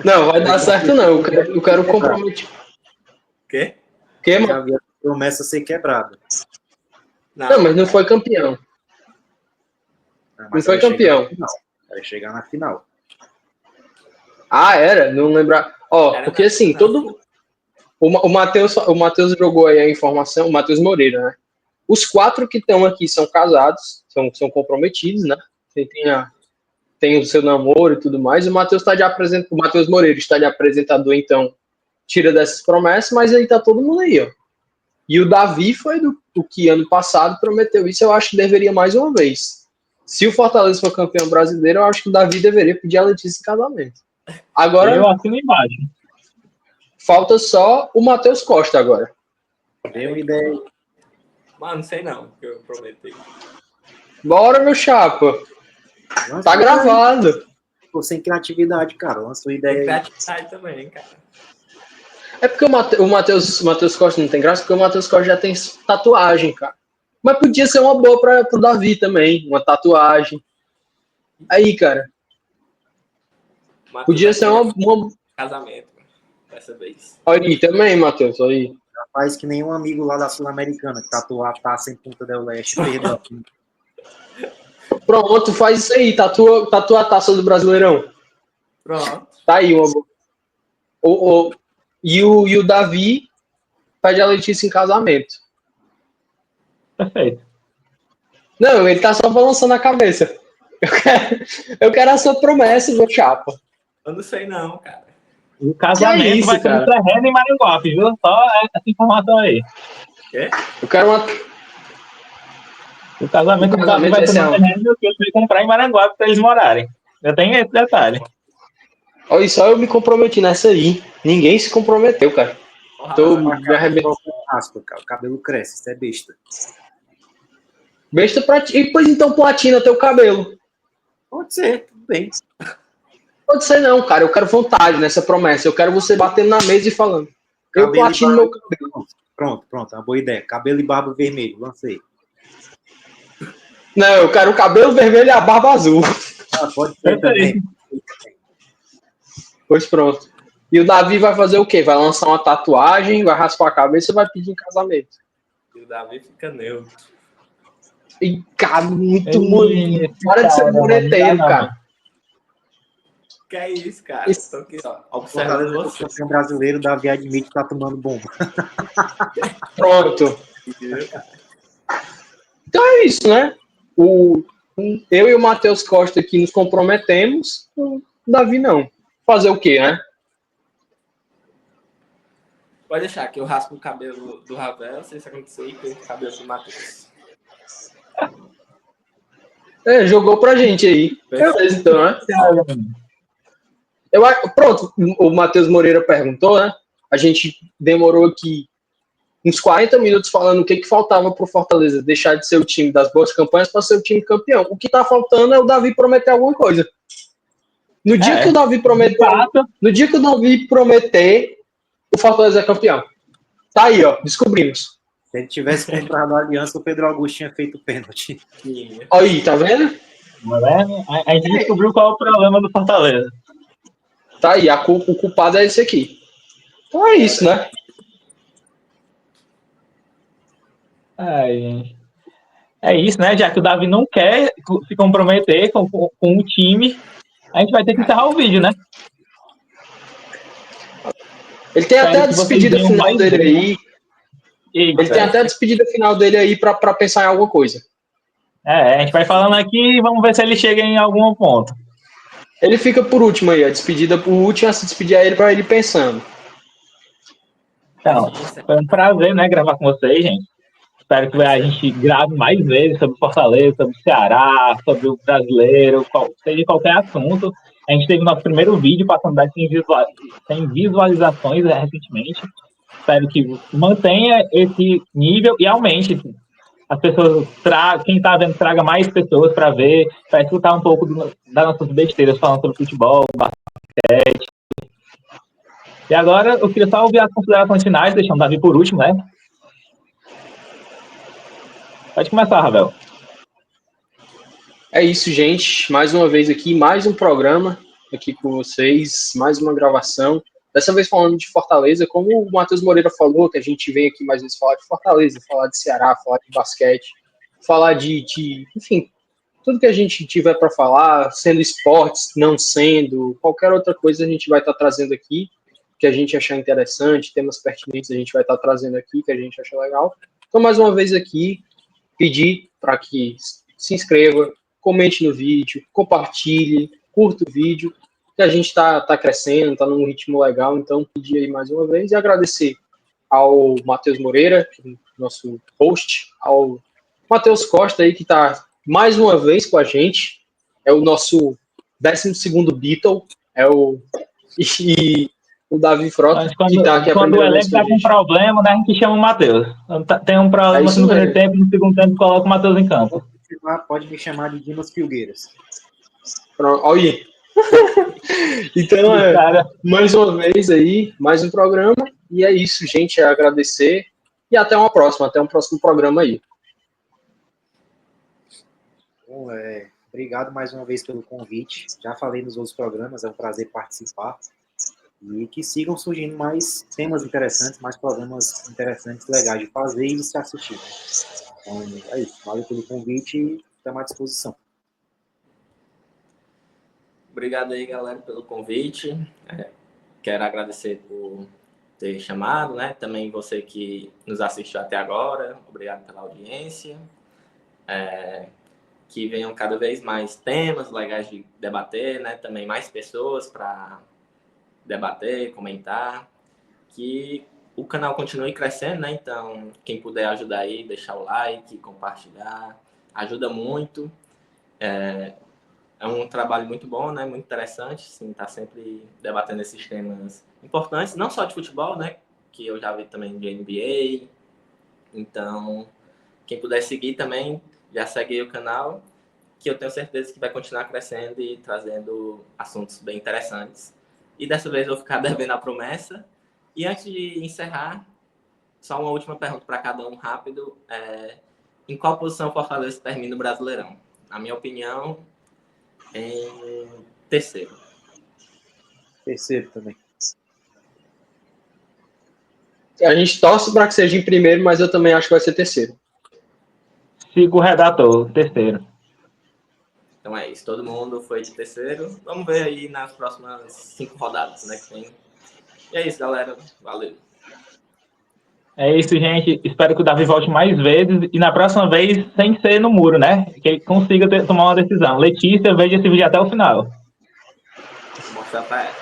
Speaker 3: Não, vai dar certo não. Eu quero comprometer.
Speaker 2: Quê?
Speaker 3: Que, mano?
Speaker 4: Já havia promessa a ser quebrada.
Speaker 3: Não, mas não foi campeão. Não foi campeão.
Speaker 4: Vai chegar na final.
Speaker 3: Ah, era? Não lembrar. Porque assim, o Matheus jogou aí a informação, o Matheus Moreira, né? Os 4 que estão aqui são casados, são comprometidos, né? Tem o seu namoro e tudo mais. O Matheus Moreira está de apresentador, então tira dessas promessas, mas aí tá todo mundo aí, ó. E o Davi foi do que ano passado prometeu isso, eu acho que deveria mais uma vez. Se o Fortaleza for campeão brasileiro, eu acho que o Davi deveria pedir a Letícia em casamento. Agora,
Speaker 1: eu assino embaixo.
Speaker 3: Falta só o Matheus Costa agora.
Speaker 4: Deu uma ideia.
Speaker 2: Mano, não sei não, que eu prometi.
Speaker 3: Bora, meu chapa. Tá gravado.
Speaker 4: ficou sem criatividade, cara. Lançou
Speaker 2: Tem
Speaker 4: ideia aí.
Speaker 2: criatividade também, cara.
Speaker 3: É porque o Matheus Costa não tem graça, porque o Matheus Costa já tem tatuagem, cara. Mas podia ser uma boa pro Davi também, uma tatuagem. Aí, cara,
Speaker 2: Matheus
Speaker 3: podia
Speaker 2: vai
Speaker 3: ser
Speaker 2: querer
Speaker 3: uma...
Speaker 2: casamento dessa vez.
Speaker 3: Olha aí também, Matheus, olha aí.
Speaker 4: Faz que nenhum amigo lá da Sul-Americana que tatuou a taça em Punta del Leste perdeu.
Speaker 3: Pronto, faz isso aí, tatua a taça do Brasileirão.
Speaker 2: Pronto.
Speaker 3: Tá aí uma boa. E o Davi pede a Letícia em casamento.
Speaker 1: Perfeito.
Speaker 3: Não, ele tá só balançando a cabeça. Eu quero a sua promessa, meu chapa.
Speaker 2: Eu não sei não, cara.
Speaker 1: O casamento
Speaker 3: Que é isso,
Speaker 1: vai ser
Speaker 3: cara?
Speaker 1: no terreno em Maranguape, viu? Só essa informação aí.
Speaker 2: Quê?
Speaker 3: Eu quero uma...
Speaker 1: O casamento do Davi vai ser no terreno que eu fui comprar em Maranguape para eles morarem. Já tem esse detalhe.
Speaker 3: Olha, só eu me comprometi nessa aí. Ninguém se comprometeu, cara. Tô me arrebentando.
Speaker 4: Cara. O cabelo cresce, isso é besta.
Speaker 3: Besta pra ti. E pois então platina teu cabelo.
Speaker 4: Pode ser, tudo bem.
Speaker 3: Pode ser não, cara. Eu quero vontade nessa promessa. Eu quero você batendo na mesa e falando. Eu
Speaker 4: Cabelo
Speaker 3: platino
Speaker 4: e
Speaker 3: meu
Speaker 4: barba-
Speaker 3: cabelo.
Speaker 4: Pronto, uma boa ideia. Cabelo e barba vermelho, lancei.
Speaker 3: Não, eu quero o cabelo vermelho e a barba azul.
Speaker 4: Ah, pode ser também.
Speaker 3: Pois pronto. E o Davi vai fazer o quê? Vai lançar uma tatuagem, vai raspar a cabeça e vai pedir em casamento.
Speaker 2: E o Davi fica neutro.
Speaker 3: E, cara, muito
Speaker 1: Ei,
Speaker 3: molinho. Para de ser
Speaker 1: cara,
Speaker 3: mureteiro,
Speaker 1: não,
Speaker 3: cara.
Speaker 2: Que é isso, cara?
Speaker 3: Isso.
Speaker 2: Tô aqui, ó, observando
Speaker 4: O
Speaker 2: você.
Speaker 4: campeão brasileiro, Davi admite que tá tomando bomba.
Speaker 3: Pronto.
Speaker 2: Entendeu, cara?
Speaker 3: Então é isso, né? Eu e o Matheus Costa aqui nos comprometemos. O Davi não. Fazer o quê, né?
Speaker 2: Pode deixar que eu raspo o cabelo do Ravel, se isso acontecer, e pinto o cabelo do Matheus.
Speaker 3: É, jogou pra gente aí. Beleza, então, né? Pronto, o Matheus Moreira perguntou, né? A gente demorou aqui uns 40 minutos falando o que faltava pro Fortaleza deixar de ser o time das boas campanhas para ser o time campeão. O que tá faltando é o Davi prometer alguma coisa. No dia que o Davi prometer, o Fortaleza é campeão. Tá aí, ó, descobrimos.
Speaker 4: Se ele tivesse comprado a aliança, o Pedro Augusto tinha feito pênalti.
Speaker 3: Aí, tá vendo?
Speaker 1: A gente descobriu qual é o problema do Fortaleza.
Speaker 3: Tá aí, o culpado é esse aqui. Então é isso, né?
Speaker 1: É isso, né? Já que o Davi não quer se comprometer com o time, a gente vai ter que encerrar o vídeo, né?
Speaker 3: Ele tem até a despedida final dele aí. Ele tem até a despedida final dele aí pra pensar em alguma coisa.
Speaker 1: A gente vai falando aqui e vamos ver se ele chega em algum ponto.
Speaker 3: Ele fica por último aí, a despedida por último, a se despedir a ele pra ele pensando.
Speaker 1: Então, foi um prazer, né, gravar com vocês, gente. Espero que a gente grave mais vezes sobre Fortaleza, sobre o Ceará, sobre o brasileiro, seja qualquer assunto. A gente teve nosso primeiro vídeo passando das 100 visualizações recentemente. Espero que mantenha esse nível e aumente. As pessoas, quem está vendo, traga mais pessoas para ver, para escutar um pouco das nossas besteiras falando sobre futebol, basquete. E agora eu queria só ouvir as considerações finais, deixando o Davi por último, né? Pode começar, Ravel.
Speaker 3: É isso, gente. Mais uma vez aqui, mais um programa aqui com vocês, mais uma gravação. Dessa vez falando de Fortaleza, como o Matheus Moreira falou, que a gente vem aqui mais vezes falar de Fortaleza, falar de Ceará, falar de basquete, falar de enfim, tudo que a gente tiver para falar, sendo esportes, não sendo, qualquer outra coisa a gente vai estar trazendo aqui, que a gente achar interessante, temas pertinentes a gente vai estar trazendo aqui, que a gente acha legal. Então, mais uma vez aqui, pedir para que se inscreva, comente no vídeo, compartilhe, curta o vídeo, que a gente está crescendo, está num ritmo legal, então pedir aí mais uma vez e agradecer ao Matheus Moreira, nosso host, ao Matheus Costa aí, que está mais uma vez com a gente, é o nosso 12º Beatle, e o Davi Frota, que está aqui
Speaker 1: quando o elenco está com problema, né, a gente chama o Matheus. Tem um problema assim, no primeiro tempo, no segundo tempo coloca o Matheus em campo.
Speaker 4: Pode me chamar de Dimas Filgueiras.
Speaker 3: Olha aí. Então,
Speaker 1: Cara,
Speaker 3: mais uma vez aí, mais um programa. E é isso, gente. É agradecer. E até uma próxima, até um próximo programa aí.
Speaker 4: Bom, obrigado mais uma vez pelo convite. Já falei nos outros programas, é um prazer participar. E que sigam surgindo mais temas interessantes, mais programas interessantes, legais de fazer e de se assistir. Então, é isso. Valeu pelo convite e estamos à disposição.
Speaker 2: Obrigado aí, galera, pelo convite. Quero agradecer por ter chamado, né? Também você que nos assistiu até agora. Obrigado pela audiência. Que venham cada vez mais temas legais de debater, né? Também mais pessoas para debater, comentar. Que o canal continue crescendo, né? Então, quem puder ajudar aí, deixar o like, compartilhar, ajuda muito. É um trabalho muito bom, né? Muito interessante, sim, tá sempre debatendo esses temas importantes, não só de futebol, né? Que eu já vi também de NBA. Então, quem puder seguir também, já segue aí o canal, que eu tenho certeza que vai continuar crescendo e trazendo assuntos bem interessantes. E dessa vez eu vou ficar devendo a promessa. E antes de encerrar, só uma última pergunta para cada um rápido. Em qual posição o Fortaleza termina o Brasileirão? Na minha opinião, em terceiro.
Speaker 4: Terceiro também.
Speaker 3: A gente torce para que seja em primeiro, mas eu também acho que vai ser terceiro.
Speaker 1: sigo o redator, terceiro.
Speaker 2: Então é isso, todo mundo foi de terceiro. Vamos ver aí nas próximas 5 rodadas, né, que tem. E é isso, galera. Valeu.
Speaker 1: É isso, gente. Espero que o Davi volte mais vezes e na próxima vez sem ser no muro, né? Que ele consiga tomar uma decisão. Letícia, veja esse vídeo até o final.
Speaker 2: Vou mostrar pra ela.